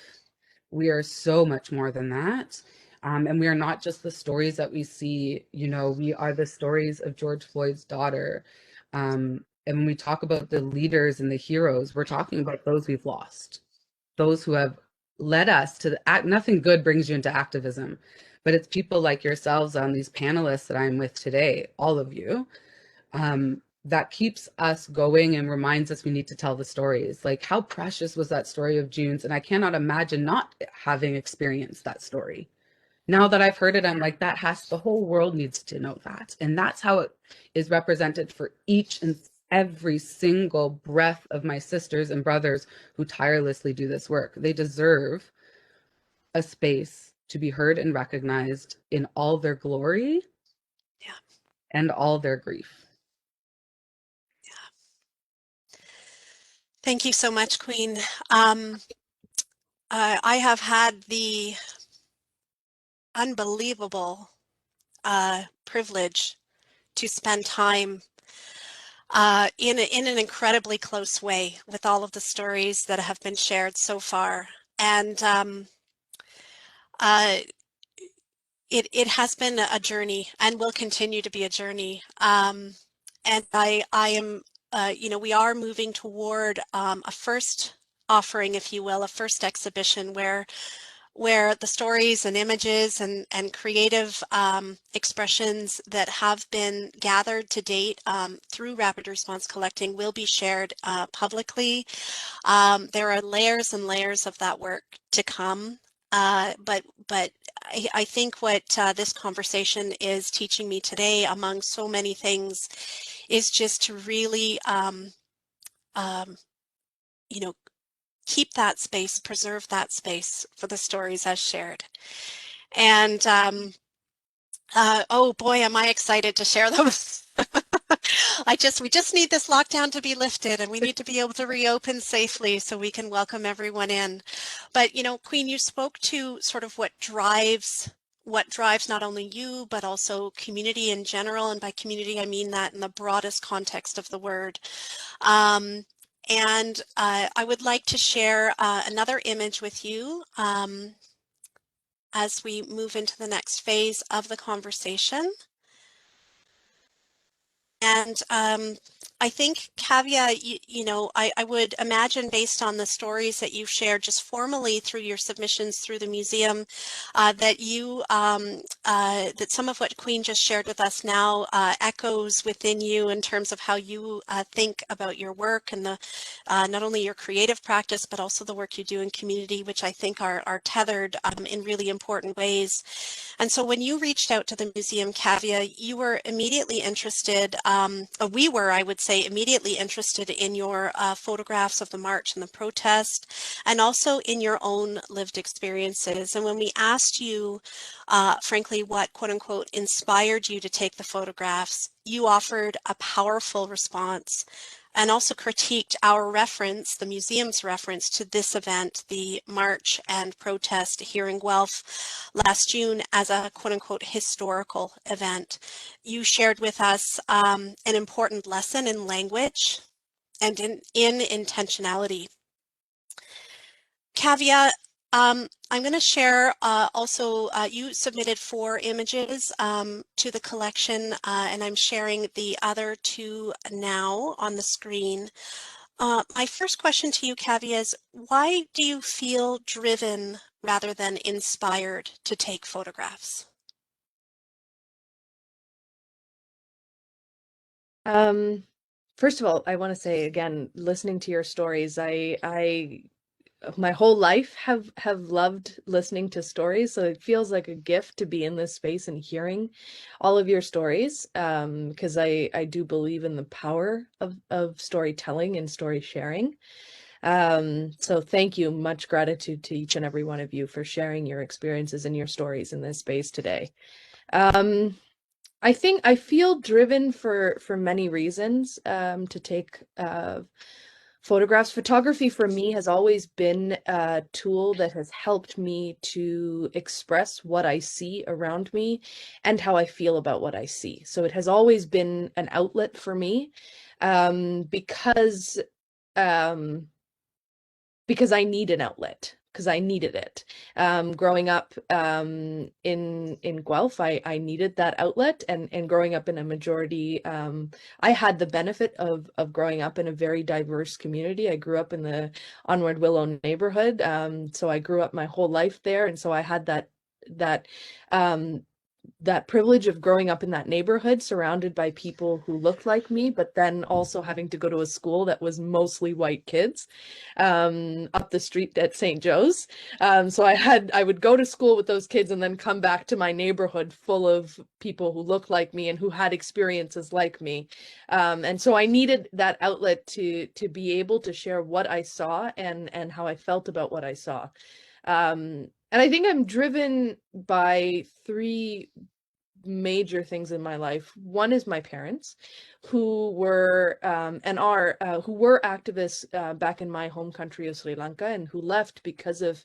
We are so much more than that. And we are not just the stories that we see, you know, we are the stories of George Floyd's daughter. And when we talk about the leaders and the heroes, we're talking about those we've lost, those who have led us to the act. Nothing good brings you into activism, but it's people like yourselves, these panelists that I'm with today, all of you, that keeps us going and reminds us we need to tell the stories. Like, how precious was that story of June's? And I cannot imagine not having experienced that story. Now that I've heard it, I'm like, the whole world needs to know that. And that's how it is represented for each and every single breath of my sisters and brothers who tirelessly do this work. They deserve a space to be heard and recognized in all their glory, Yeah, and all their grief. yeah. Thank you so much, Kween. I have had the unbelievable privilege to spend time in an incredibly close way with all of the stories that have been shared so far. And it has been a journey and will continue to be a journey. And I am, you know, we are moving toward a first offering, if you will, a first exhibition where the stories and images and creative expressions that have been gathered to date through rapid response collecting will be shared publicly. There are layers and layers of that work to come, but I think what this conversation is teaching me today, among so many things, is just to really, you know, keep that space, preserve that space for the stories as shared. And oh boy, am I excited to share those. We just need this lockdown to be lifted, and we need to be able to reopen safely so we can welcome everyone in. But, you know, Kween, you spoke to sort of what drives what drives not only you, but also community in general. And by community, I mean that in the broadest context of the word. I would like to share another image with you as we move into the next phase of the conversation. And I think, Kavya, I would imagine based on the stories that you've shared just formally through your submissions through the museum, that that some of what Kween just shared with us now echoes within you in terms of how you think about your work and not only your creative practice, but also the work you do in community, which I think are tethered in really important ways. And so when you reached out to the museum, Kavya, you were immediately interested, we were, I would say, immediately interested in your photographs of the march and the protest, and also in your own lived experiences. And when we asked you, frankly, what quote unquote inspired you to take the photographs, you offered a powerful response and also critiqued our reference, the museum's reference to this event, the march and protest here in Guelph last June, as a quote unquote historical event. You shared with us an important lesson in language and in intentionality. Kavya, I'm going to share also, you submitted 4 images to the collection, and I'm sharing the other 2 now on the screen. My first question to you, Kavya, is why do you feel driven rather than inspired to take photographs? First of all, I want to say again, listening to your stories, my whole life have loved listening to stories, so it feels like a gift to be in this space and hearing all of your stories, because I do believe in the power of storytelling and story sharing. So thank you, much gratitude to each and every one of you for sharing your experiences and your stories in this space today. I think I feel driven for many reasons to take photographs. Photography for me has always been a tool that has helped me to express what I see around me and how I feel about what I see. So it has always been an outlet for me, because I need an outlet, because I needed it. Growing up in Guelph, I needed that outlet, and growing up in a majority, I had the benefit of growing up in a very diverse community. I grew up in the Onward Willow neighborhood, so I grew up my whole life there, and so I had that privilege of growing up in that neighborhood surrounded by people who looked like me, but then also having to go to a school that was mostly white kids up the street at St. Joe's. So I would go to school with those kids and then come back to my neighborhood full of people who looked like me and who had experiences like me. And so I needed that outlet to be able to share what I saw and how I felt about what I saw. And I think I'm driven by 3 major things in my life. One is my parents, who were and are who were activists back in my home country of Sri Lanka, and who left because of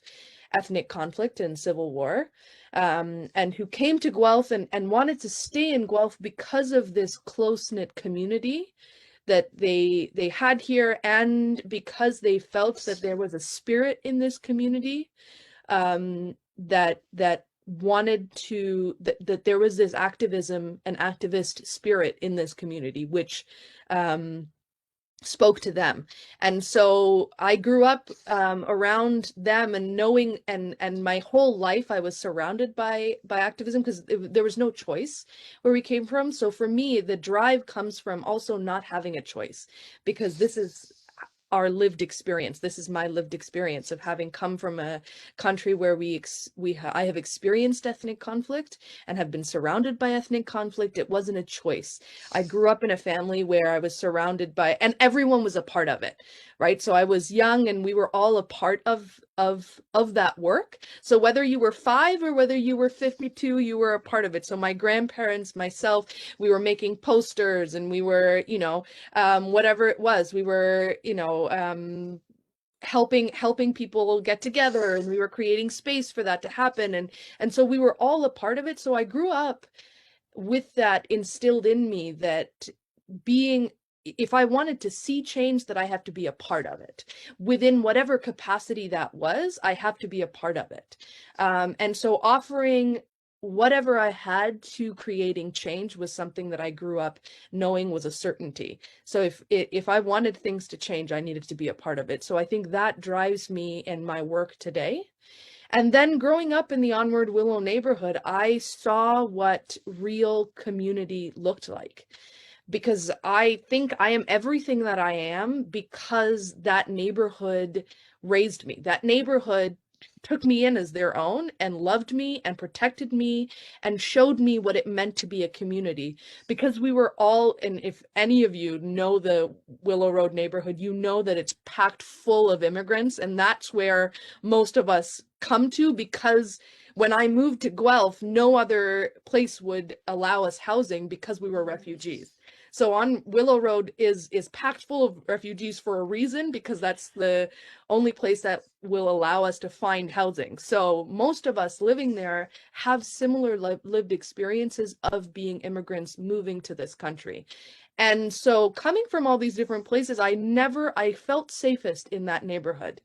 ethnic conflict and civil war, and who came to Guelph and wanted to stay in Guelph because of this close-knit community that they had here, and because they felt that there was a spirit in this community, that wanted to, that there was this activism and activist spirit in this community, which spoke to them. And so I grew up around them, and knowing, and my whole life I was surrounded by activism, because there was no choice where we came from. So for me, the drive comes from also not having a choice, because this is our lived experience. This is my lived experience of having come from a country where I have experienced ethnic conflict and have been surrounded by ethnic conflict. It wasn't a choice. I grew up in a family where I was surrounded by, and everyone was a part of it, right? So I was young, and we were all a part of that work. So whether you were 5 or whether you were 52, you were a part of it. So my grandparents, myself, we were making posters, and we were, whatever it was, we were, helping people get together, and we were creating space for that to happen, and so we were all a part of it. So I grew up with that instilled in me, that being, if I wanted to see change, that I have to be a part of it within whatever capacity that was. I have to be a part of it. And so offering whatever I had to creating change was something that I grew up knowing was a certainty. So if I wanted things to change, I needed to be a part of it. So I think that drives me in my work today. And then growing up in the Onward Willow neighborhood, I saw what real community looked like, because I think I am everything that I am because that neighborhood raised me. That neighborhood took me in as their own and loved me and protected me and showed me what it meant to be a community, because we were all, and if any of you know the Willow Road neighborhood, you know that it's packed full of immigrants, and that's where most of us come to, because when I moved to Guelph, no other place would allow us housing because we were refugees. So on Willow Road is packed full of refugees for a reason, because that's the only place that will allow us to find housing. So most of us living there have similar lived experiences of being immigrants moving to this country. And so coming from all these different places, I felt safest in that neighborhood.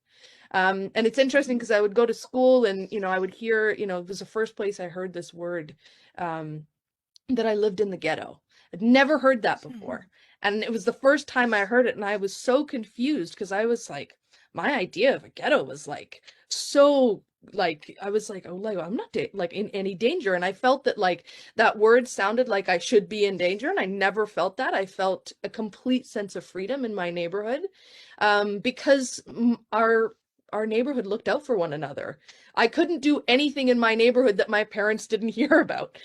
And it's interesting because I would go to school and, I would hear, it was the first place I heard this word, that I lived in the ghetto. I'd never heard that before. And it was the first time I heard it, and I was so confused, because I was like, my idea of a ghetto was like, so like, I was like, oh, like, I'm not like in any danger. And I felt that like that word sounded like I should be in danger. And I never felt that. I felt a complete sense of freedom in my neighborhood, because our neighborhood looked out for one another. I couldn't do anything in my neighborhood that my parents didn't hear about.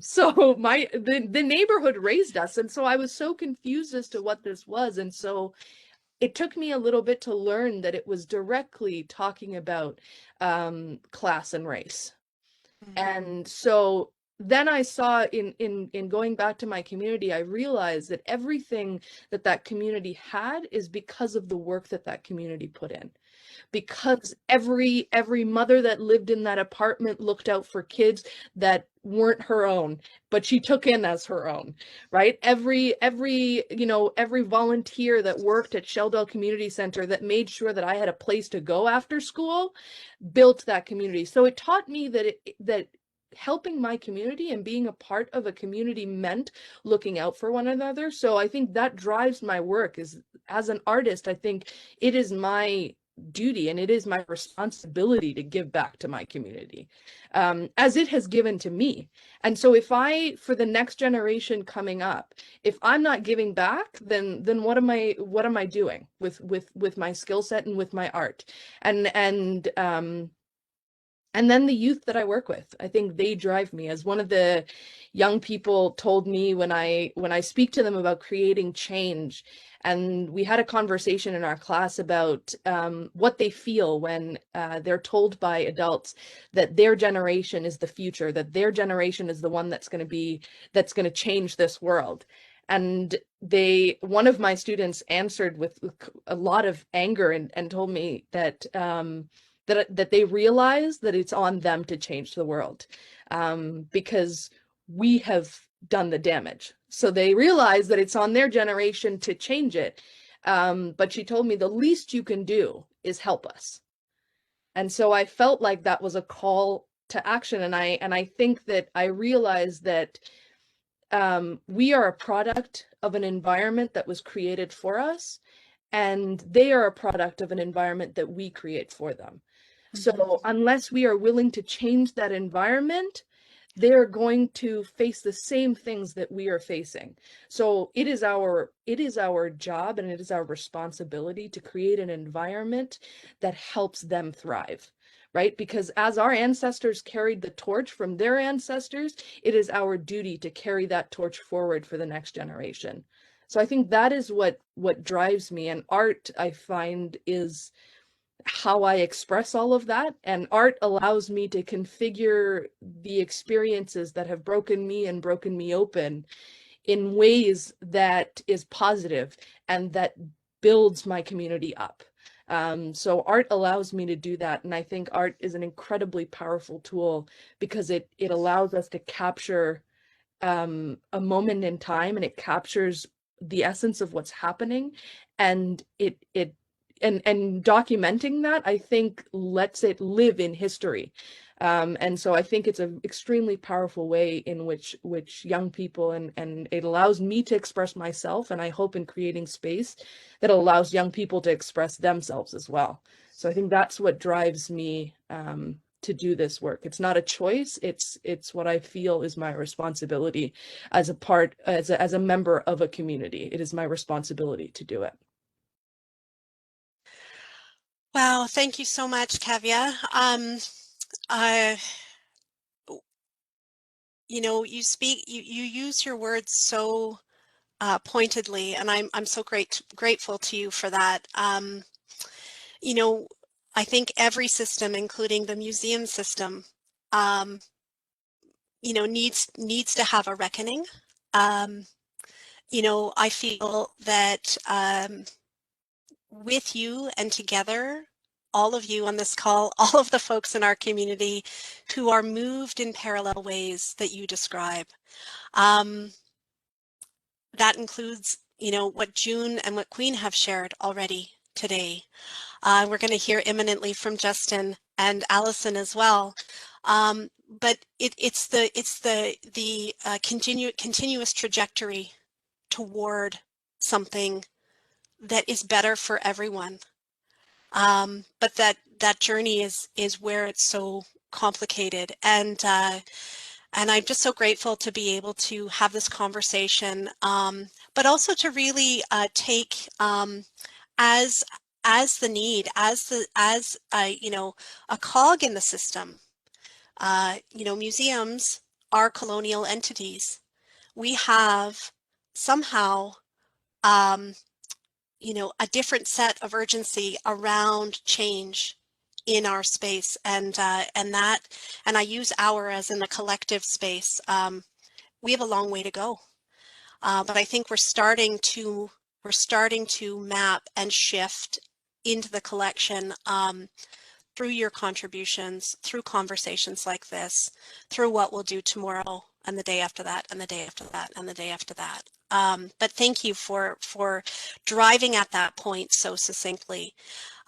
So the neighborhood raised us. And so I was so confused as to what this was. And so it took me a little bit to learn that it was directly talking about class and race. And so then I saw in going back to my community, I realized that everything that community had is because of the work that community put in. Because every mother that lived in that apartment looked out for kids that weren't her own, but she took in as her own, right? Every volunteer that worked at Shelldale Community Center that made sure that I had a place to go after school built that community. So it taught me that helping my community and being a part of a community meant looking out for one another. So I think that drives my work. Is, as an artist, I think it is my duty and it is my responsibility to give back to my community, as it has given to me. And so if for the next generation coming up, if I'm not giving back, then what am I doing with my skill set and with my art? And then the youth that I work with, I think they drive me. As one of the young people told me when I speak to them about creating change, and we had a conversation in our class about what they feel when they're told by adults that their generation is the future, that their generation is the one that's going to change this world. And one of my students answered with a lot of anger and told me that that they realize that it's on them to change the world, because we have done the damage. So they realize that it's on their generation to change it. But she told me the least you can do is help us. And so I felt like that was a call to action. And I think that I realized that we are a product of an environment that was created for us, and they are a product of an environment that we create for them. So unless we are willing to change that environment, they're going to face the same things that we are facing. So it is our job and it is our responsibility to create an environment that helps them thrive, right? Because as our ancestors carried the torch from their ancestors, it is our duty to carry that torch forward for the next generation. So I think that is what drives me. And art, I find, is how I express all of that. And art allows me to configure the experiences that have broken me and broken me open in ways that is positive and that builds my community up. So art allows me to do that. And I think art is an incredibly powerful tool because it allows us to capture a moment in time, and it captures the essence of what's happening, and and documenting that, I think, lets it live in history. And so I think it's an extremely powerful way in which young people, and it allows me to express myself, and I hope in creating space that allows young people to express themselves as well. So I think that's what drives me to do this work. It's not a choice. It's what I feel is my responsibility as a member of a community. It is my responsibility to do it. Wow, thank you so much, Kavya. You know, you use your words so pointedly, and I'm so grateful to you for that. You know, I think every system, including the museum system, you know, needs to have a reckoning. You know, I feel that with you and together, all of you on this call, all of the folks in our community who are moved in parallel ways that you describe. That includes, you know, what June and what Kween have shared already today. We're going to hear imminently from Justin and Allison as well. But it's the continuous trajectory toward something that is better for everyone. But that journey is where it's so complicated, and I'm just so grateful to be able to have this conversation, but also to really take as the need, as you know, a cog in the system. You know, museums are colonial entities. We have somehow you know, a different set of urgency around change in our space, and I use our as in the collective space. We have a long way to go, but I think we're starting to map and shift into the collection through your contributions, through conversations like this, through what we'll do tomorrow and the day after that and the day after that and the day after that. But thank you for driving at that point so succinctly.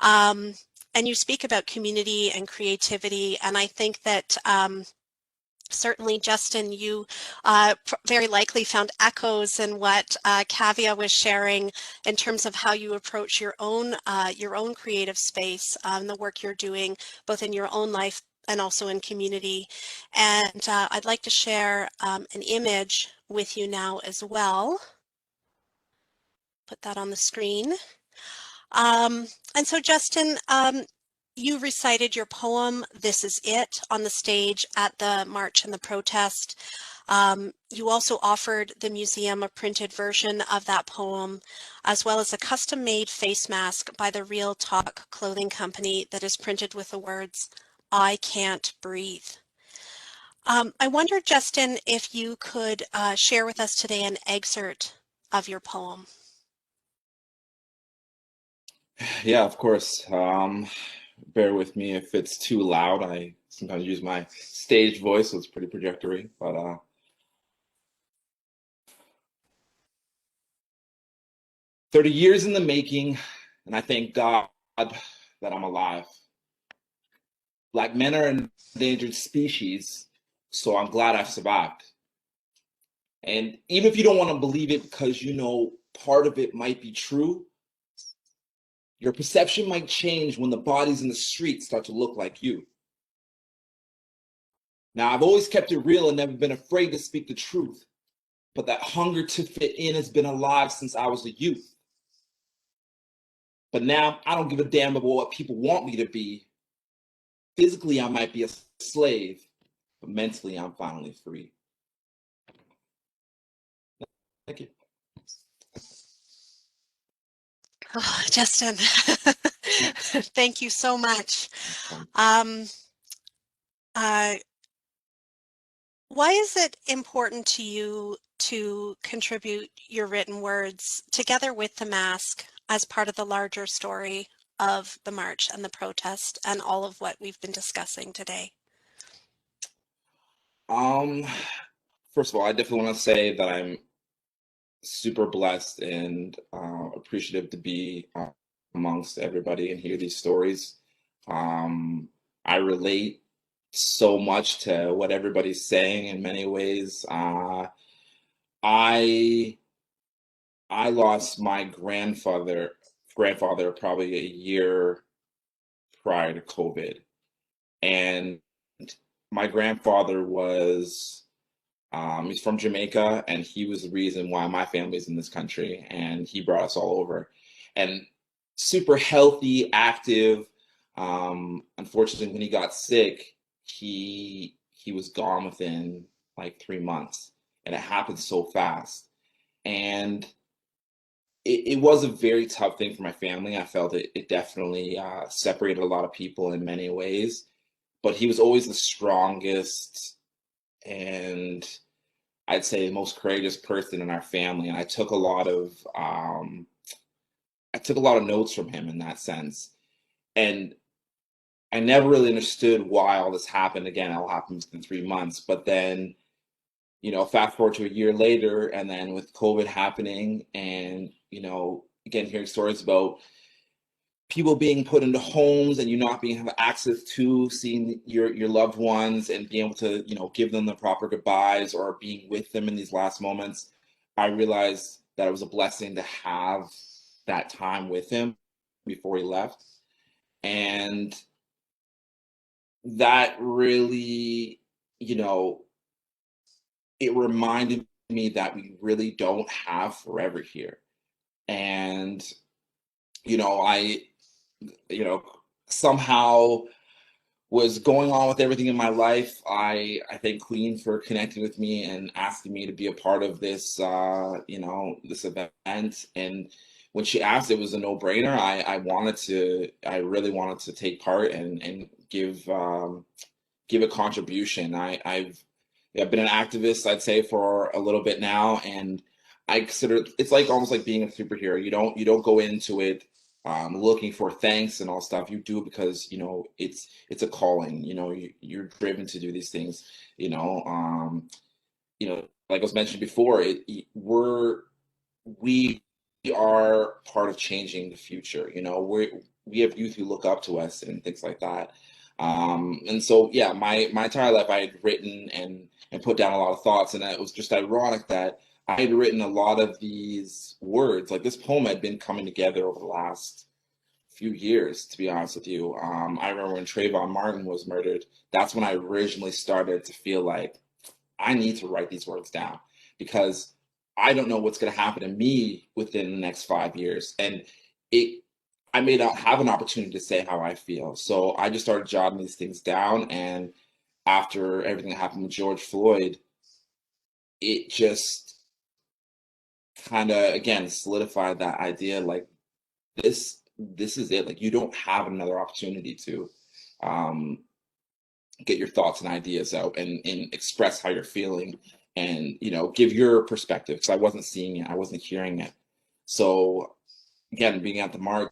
And you speak about community and creativity, and I think that certainly, Justin, you very likely found echoes in what Kavya was sharing in terms of how you approach your own creative space, the work you're doing both in your own life and also in community. And I'd like to share an image with you now as well. Put that on the screen. And so, Justin, you recited your poem, This Is It, on the stage at the march and the protest. You also offered the museum a printed version of that poem, as well as a custom-made face mask by the Real Talk clothing company that is printed with the words, I can't breathe. I wonder, Justin, if you could share with us today an excerpt of your poem. Yeah, of course. Bear with me if it's too loud. I sometimes use my stage voice, so it's pretty projectory. But 30 years in the making, and I thank God that I'm alive. Black men are an endangered species, so I'm glad I've survived. And even if you don't want to believe it because you know part of it might be true, your perception might change when the bodies in the street start to look like you. Now, I've always kept it real and never been afraid to speak the truth, but that hunger to fit in has been alive since I was a youth. But now I don't give a damn about what people want me to be. Physically, I might be a slave, but mentally, I'm finally free. Thank you. Oh, Justin, thank you so much. Why is it important to you to contribute your written words together with the mask as part of the larger story of the march and the protest and all of what we've been discussing today? First of all, I definitely want to say that I'm super blessed and appreciative to be amongst everybody and hear these stories. I relate so much to what everybody's saying in many ways. I lost my grandfather probably a year prior to COVID, and my grandfather was he's from Jamaica, and he was the reason why my family's in this country, and he brought us all over. And super healthy, active. Unfortunately, when he got sick, he was gone within like 3 months, and it happened so fast. And it was a very tough thing for my family. I felt it definitely separated a lot of people in many ways, but he was always the strongest and I'd say the most courageous person in our family. And I took a lot of notes from him in that sense. And I never really understood why all this happened. Again, it all happened within 3 months. But then, fast forward to a year later, and then with COVID happening, and again, hearing stories about people being put into homes and you not being have access to seeing your loved ones and being able to give them the proper goodbyes or being with them in these last moments, I realized that it was a blessing to have that time with him before he left. And that really, it reminded me that we really don't have forever here. And I somehow was going on with everything in my life. I thank Kween for connecting with me and asking me to be a part of this this event. And when she asked, it was a no-brainer. I really wanted to take part and give a contribution. I've been an activist, I'd say, for a little bit now, and I consider it's like almost like being a superhero. You don't go into it looking for thanks and all stuff. You do it because it's a calling. You're driven to do these things. Like I was mentioned before, we are part of changing the future. We have youth who look up to us and things like that. And so yeah, my entire life I had written and put down a lot of thoughts, and it was just ironic that I had written a lot of these words. Like this poem had been coming together over the last few years, to be honest with you. I remember when Trayvon Martin was murdered, that's when I originally started to feel like I need to write these words down because I don't know what's going to happen to me within the next 5 years. And I may not have an opportunity to say how I feel. So I just started jotting these things down. And after everything that happened with George Floyd, it just kind of, again, solidified that idea like this is it. Like you don't have another opportunity to get your thoughts and ideas out and express how you're feeling and give your perspective because I wasn't seeing it, I wasn't hearing it. So again, being at the march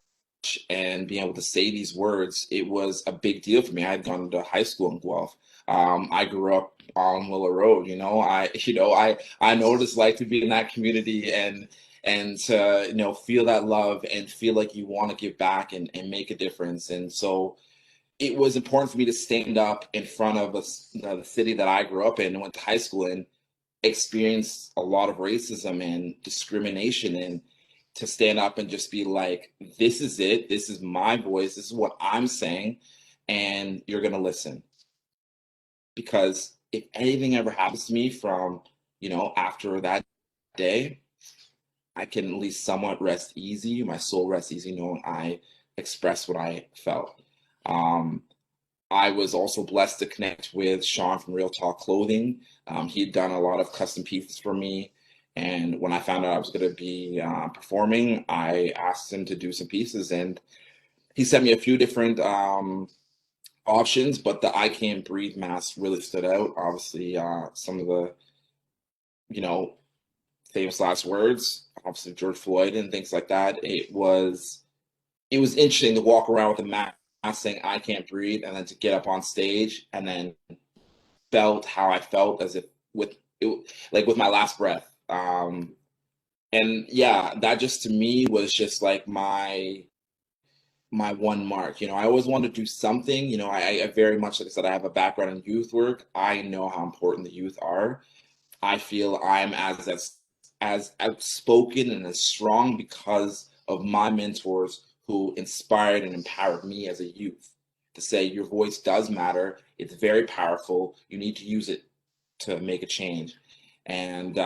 and being able to say these words, it was a big deal for me. I had gone to high school in Guelph. I grew up on Willow Road. I know what it's like to be in that community and to feel that love and feel like you want to give back and make a difference. And so it was important for me to stand up in front of the city that I grew up in and went to high school in, experienced a lot of racism and discrimination, and to stand up and just be like, this is it, this is my voice, this is what I'm saying, and you're gonna listen. Because if anything ever happens to me from after that day, I can at least somewhat rest easy, my soul rests easy knowing I expressed what I felt. I was also blessed to connect with Sean from Real Talk Clothing. He had done a lot of custom pieces for me. And when I found out I was going to be performing, I asked him to do some pieces. And he sent me a few different options, but the I Can't Breathe mask really stood out. Obviously, some of the, famous last words, obviously George Floyd and things like that. It was it was interesting to walk around with a mask saying I can't breathe, and then to get up on stage and then felt how I felt as if with it, like with my last breath. And yeah, that just to me was just like my one mark. You know, I always wanted to do something. You know, I very much, like I said, I have a background in youth work. I know how important the youth are. I feel I'm as outspoken and as strong because of my mentors who inspired and empowered me as a youth to say your voice does matter. It's very powerful. You need to use it to make a change. And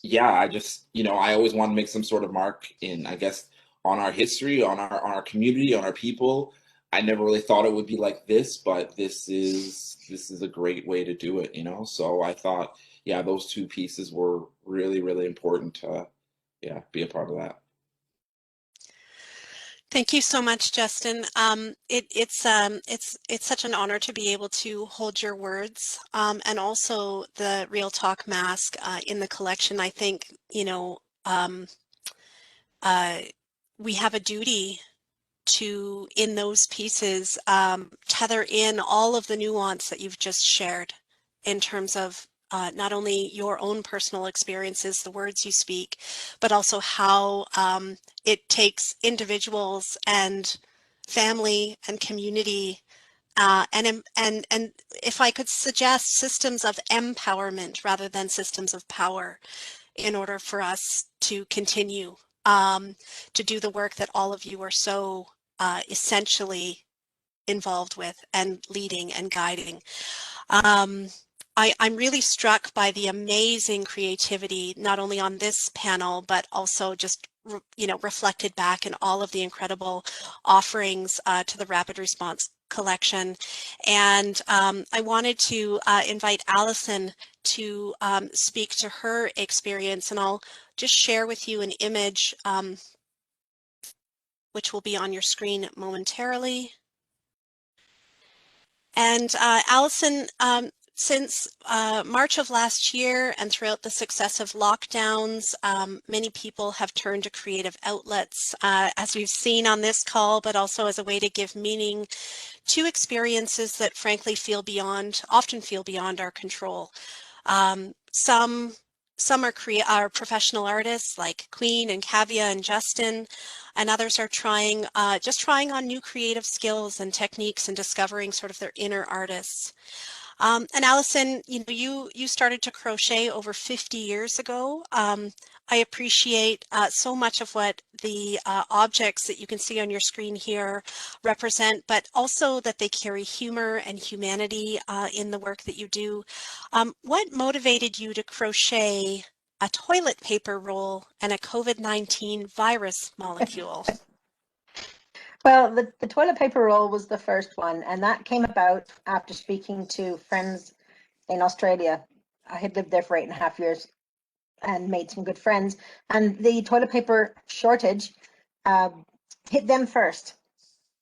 yeah, I just, you know, I always want to make some sort of mark in, I guess, on our history, on our community, on our people. I never really thought it would be like this, but this is a great way to do it, you know? So I thought, yeah, those two pieces were really, really important to, yeah, be a part of that. Thank you so much, Justin. It's such an honor to be able to hold your words, and also the Real Talk mask in the collection. I think, you know, uh, we have a duty to, in those pieces, tether in all of the nuance that you've just shared in terms of not only your own personal experiences, the words you speak, but also how it takes individuals and family and community, and if I could suggest, systems of empowerment rather than systems of power, in order for us to continue to do the work that all of you are so essentially involved with and leading and guiding. Um, I'm really struck by the amazing creativity, not only on this panel, but also just, you know, reflected back in all of the incredible offerings to the Rapid Response collection. And I wanted to invite Allison to speak to her experience, and I'll just share with you an image which will be on your screen momentarily. And Allison, since March of last year and throughout the successive lockdowns, many people have turned to creative outlets, as we've seen on this call, but also as a way to give meaning to experiences that frankly often feel beyond our control. Some are professional artists like Kween and Kavya and Justin, and others are just trying on new creative skills and techniques and discovering sort of their inner artists. And Allison, you know, you started to crochet over 50 years ago. I appreciate so much of what the objects that you can see on your screen here represent, but also that they carry humor and humanity in the work that you do. What motivated you to crochet a toilet paper roll and a COVID-19 virus molecule? Well, the toilet paper roll was the first one, and that came about after speaking to friends in Australia. I had lived there for 8.5 years and made some good friends, and the toilet paper shortage hit them first.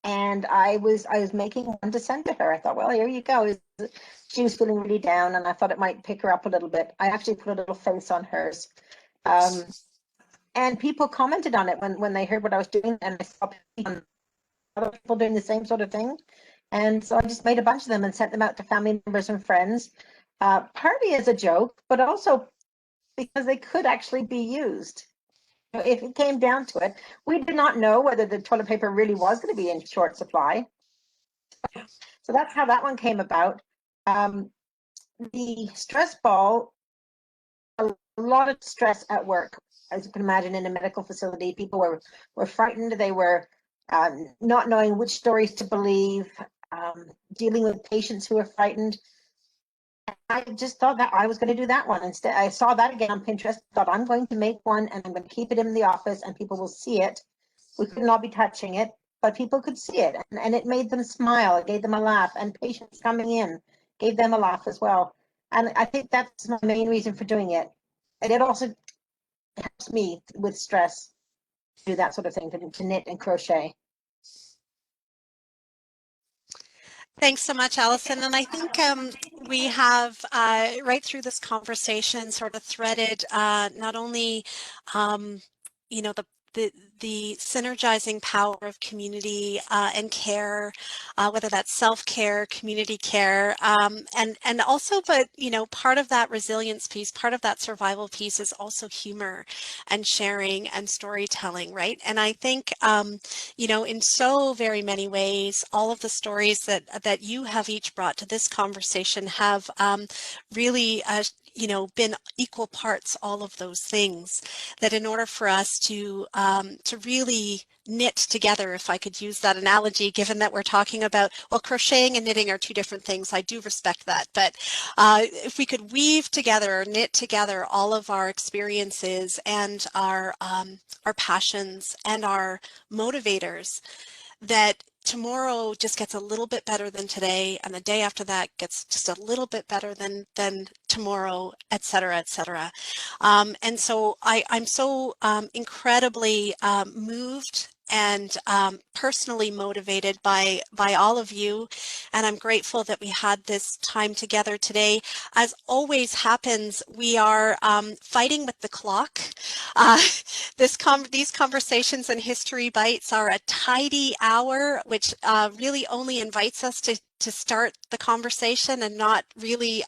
And I was making one to send to her. I thought, well, here you go. She was feeling really down, and I thought it might pick her up a little bit. I actually put a little face on hers. And people commented on it when they heard what I was doing, and I saw other people doing the same sort of thing. And so I just made a bunch of them and sent them out to family members and friends, partly as a joke, but also because they could actually be used. If it came down to it, we did not know whether the toilet paper really was going to be in short supply. So that's how that one came about. The stress ball, a lot of stress at work, as you can imagine, in a medical facility. People were frightened. They were not knowing which stories to believe, dealing with patients who were frightened. I just thought that I was going to do that one. Instead, I saw that again on Pinterest, thought I'm going to make one and I'm going to keep it in the office and people will see it. We couldn't all be touching it, but people could see it, and it made them smile. It gave them a laugh, and patients coming in gave them a laugh as well. And I think that's my main reason for doing it. And it also helps me with stress, do that sort of thing, to knit and crochet. Thanks so much, Allison. And I think we have, right through this conversation, sort of threaded not only, you know, the synergizing power of community and care, whether that's self-care, community care, and also, but part of that resilience piece, part of that survival piece is also humor and sharing and storytelling, right? And I think in so very many ways, all of the stories that you have each brought to this conversation have really been equal parts all of those things, that in order for us to really knit together, if I could use that analogy, given that we're talking about, well, crocheting and knitting are two different things. I do respect that. But if we could weave together or knit together all of our experiences and our passions and our motivators, that tomorrow just gets a little bit better than today, and the day after that gets just a little bit better than tomorrow, et cetera, et cetera. And so I'm so incredibly moved and personally motivated by all of you, and I'm grateful that we had this time together today. As always happens, we are fighting with the clock. These conversations and history bites are a tidy hour, which really only invites us to start the conversation, and not really,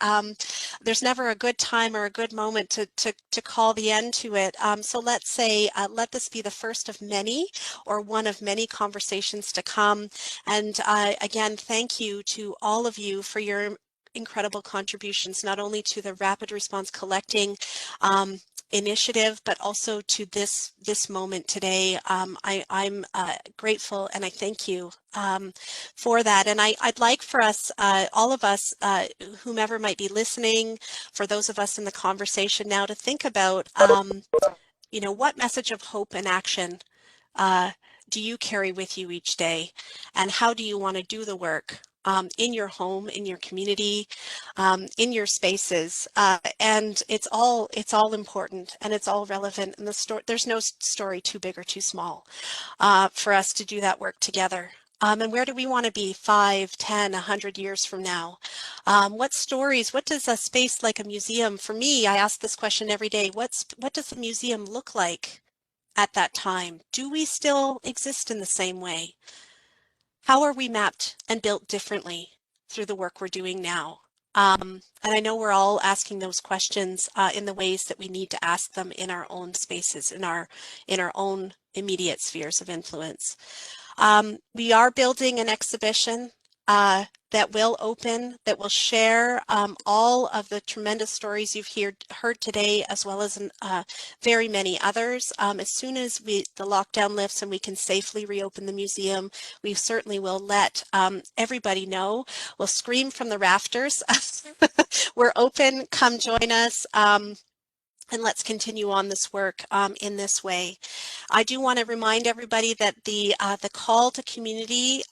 there's never a good time or a good moment to call the end to it. So let's say, let this be the first of many, or one of many conversations to come. And again, thank you to all of you for your incredible contributions, not only to the rapid response collecting initiative, but also to this moment today. I'm grateful, and I thank you for that. And I'd like for us, all of us, whomever might be listening, for those of us in the conversation now, to think about, what message of hope and action do you carry with you each day, and how do you want to do the work in your home, in your community, in your spaces, and it's all important, and it's all relevant. And there's no story too big or too small for us to do that work together. And where do we want to be 5, 10, 100 years from now? What stories? What does a space like a museum? For me, I ask this question every day. What does a museum look like at that time? Do we still exist in the same way? How are we mapped and built differently through the work we're doing now? And I know we're all asking those questions in the ways that we need to ask them in our own spaces, in our own immediate spheres of influence. We are building an exhibition that will open, that will share all of the tremendous stories you've heard today, as well as very many others. As soon as the lockdown lifts and we can safely reopen the museum, we certainly will let everybody know. We'll scream from the rafters. We're open, come join us. And let's continue on this work in this way. I do want to remind everybody that the call to community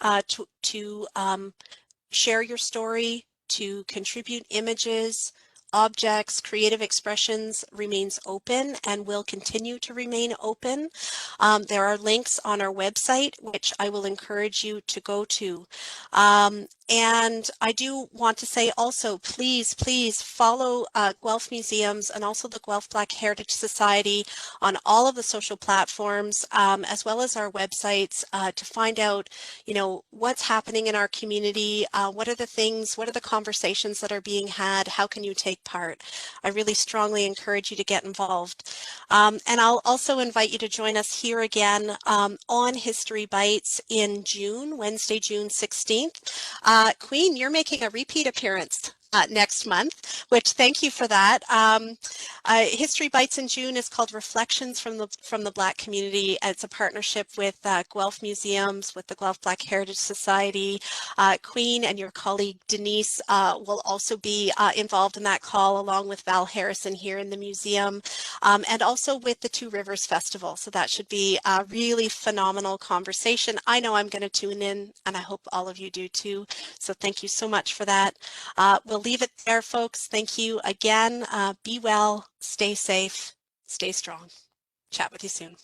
to share your story, to contribute images, objects, creative expressions remains open and will continue to remain open. There are links on our website, which I will encourage you to go to. And I do want to say also, please follow Guelph Museums and also the Guelph Black Heritage Society on all of the social platforms, as well as our websites, to find out, what's happening in our community, what are the conversations that are being had, how can you take part? I really strongly encourage you to get involved. And I'll also invite you to join us here again on History Bites in June, Wednesday, June 16th. Kween, you're making a repeat appearance next month, which thank you for that. History Bites in June is called Reflections from the Black Community. It's a partnership with Guelph Museums, with the Guelph Black Heritage Society. Kween and your colleague Denise will also be involved in that call, along with Val Harrison here in the museum, and also with the Two Rivers Festival. So that should be a really phenomenal conversation. I know I'm going to tune in, and I hope all of you do too. So thank you so much for that. We'll leave it there, folks. Thank you again. Be well, stay safe, stay strong. Chat with you soon.